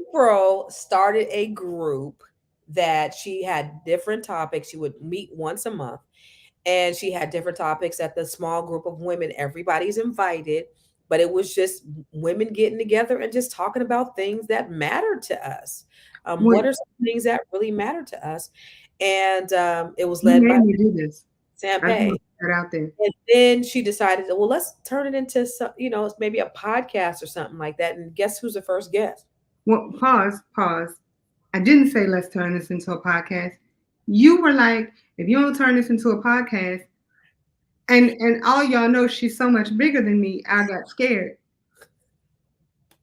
April started a group that she had different topics. She would meet once a month, and she had different topics at the small group of women. Everybody's invited, but it was just women getting together and just talking about things that matter to us. Well, What are some things that really matter to us? And it was you led by made me do this. Sam I just Pay. want to put that out there. And then she decided, well, let's turn it into some, maybe a podcast or something like that. And guess who's the first guest? Well, pause. I didn't say let's turn this into a podcast. You were like, if you don't turn this into a podcast, and all y'all know she's so much bigger than me, I got scared.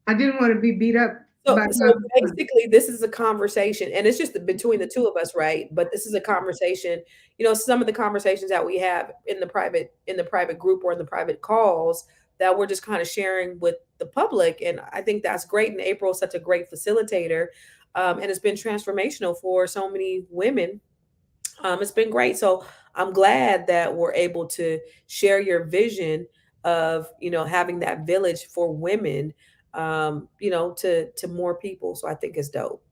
I didn't want to be beat up So, by so basically, this is a conversation, and it's just between the two of us, right? But this is a conversation. Some of the conversations that we have in the private group or in the private calls that we're just kind of sharing with the public, and I think that's great. And April is such a great facilitator, and it's been transformational for so many women. It's been great. So I'm glad that we're able to share your vision of having that village for women, to more people. So I think it's dope.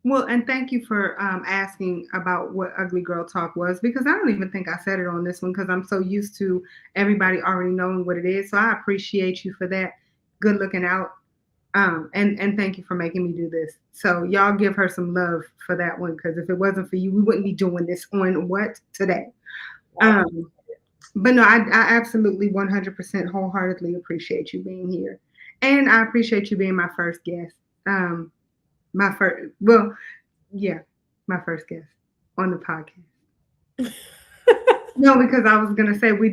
Well, and thank you for asking about what Ugly Girl Talk was, because I don't even think I said it on this one because I'm so used to everybody already knowing what it is. So I appreciate you for that. Good looking out. And thank you for making me do this. So y'all give her some love for that one, because if it wasn't for you, we wouldn't be doing this on what today. Um, but no, I absolutely 100% wholeheartedly appreciate you being here, and I appreciate you being my first guest. My first, well, yeah, my first guest on the podcast. No, because I was gonna say we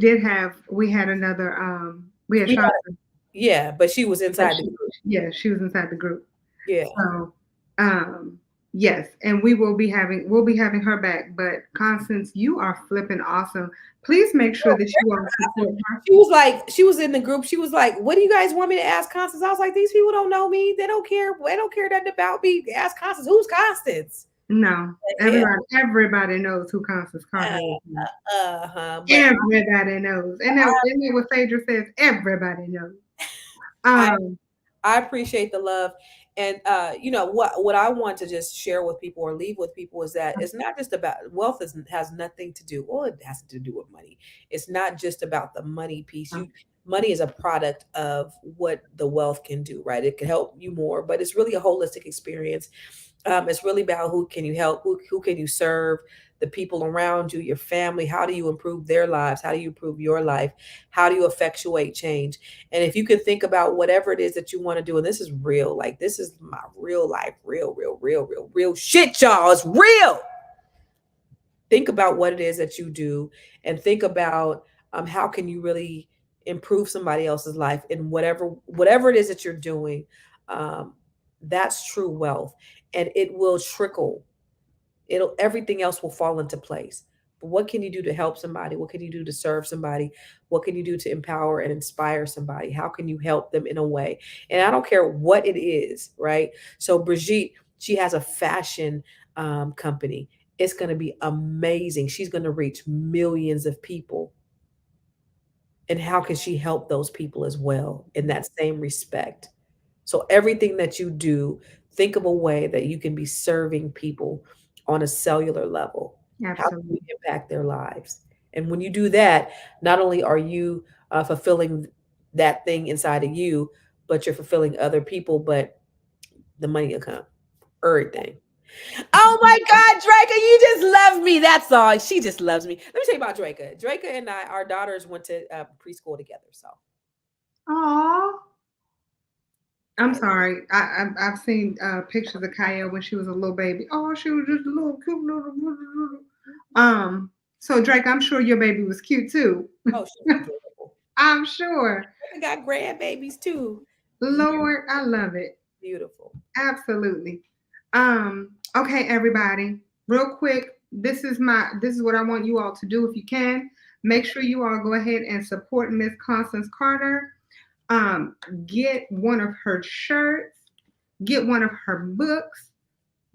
had another we had Yeah, Shanta. yeah, but she was inside the group. Yeah, she was inside the group. Yeah. So yes, and we'll be having her back. But Constance, you are flipping awesome. Please make sure that you all support her. She was in the group. She was like, "What do you guys want me to ask Constance?" I was like, "These people don't know me. They don't care. They don't care nothing about me. Ask Constance. Who's Constance?" No, Yeah. everybody knows who Constance Carter is. But Everybody knows, and that what Phaedra says. Everybody knows. I Um, I appreciate the love. And what I want to just share with people or leave with people is that it's not just about wealth. Has nothing to do. Well, it has to do with money. It's not just about the money piece. Money is a product of what the wealth can do, right? It can help you more, but it's really a holistic experience. It's really about who can you help, who can you serve, the people around you, your family. How do you improve their lives? How do you improve your life? How do you effectuate change? And if you can think about whatever it is that you want to do, and this is real, like this is my real life, real shit, y'all. It's real. Think about what it is that you do, and think about how can you really improve somebody else's life in whatever it is that you're doing. Um, that's true wealth, and it will trickle. everything else will fall into place. But what can you do to help somebody? What can you do to serve somebody? What can you do to empower and inspire somebody? How can you help them in a way? And I don't care what it is, right? So Brigitte, she has a fashion company. It's going to be amazing. She's going to reach millions of people. And how can she help those people as well in that same respect? So everything that you do, think of a way that you can be serving people on a cellular level. How can you Absolutely. impact their lives? And when you do that, not only are you fulfilling that thing inside of you, but you're fulfilling other people, but the money will come. Everything. Oh my God, Draca, you just love me. That's all. She just loves me. Let me tell you about Draca. Draca and I, our daughters went to preschool together. So Oh, I'm I, sorry. I've seen pictures of Kaya when she was a little baby. Oh, she was just a little cute little. Um. So Drake, I'm sure your baby was cute too. oh, she's adorable. I'm sure. Draca got grandbabies too. Lord, I love it. Beautiful. Absolutely. Okay, everybody. Real quick, this is what I want you all to do if you can. Make sure you all go ahead and support Miss Constance Carter. Get one of her shirts, get one of her books,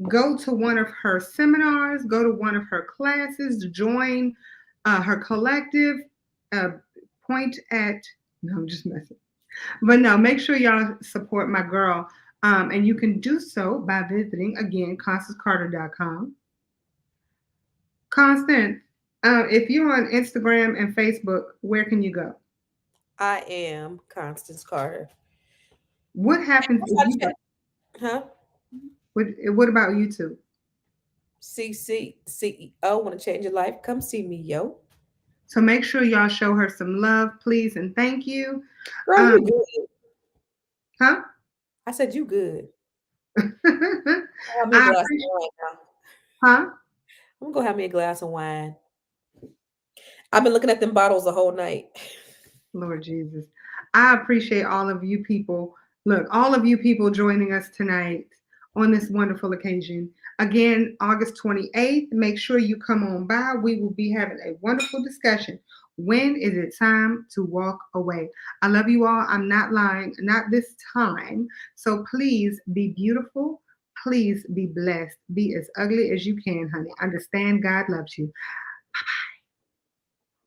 go to one of her seminars, go to one of her classes, join her collective. Uh, point at no, I'm just messing. But no, make sure y'all support my girl. And you can do so by visiting again ConstanceCarter.com. Constance, if you're on Instagram and Facebook, where can you go? I am Constance Carter. What happens What's if our you chat? Huh? what about YouTube? CC CEO. Want to change your life? Come see me, yo. So make sure y'all show her some love, please, and thank you. Girl, Um, you good. huh? I said you good. Have me a I glass of appreciate, wine now. huh? I'm gonna go have me a glass of wine. I've been looking at them bottles the whole night. Lord Jesus. I appreciate all of you people. Look, all of you people joining us tonight on this wonderful occasion. Again, August 28th, make sure you come on by. We will be having a wonderful discussion. When is it time to walk away? I love you all. I'm not lying, not this time. So please be beautiful. Please be blessed. Be as ugly as you can, honey. Understand God loves you.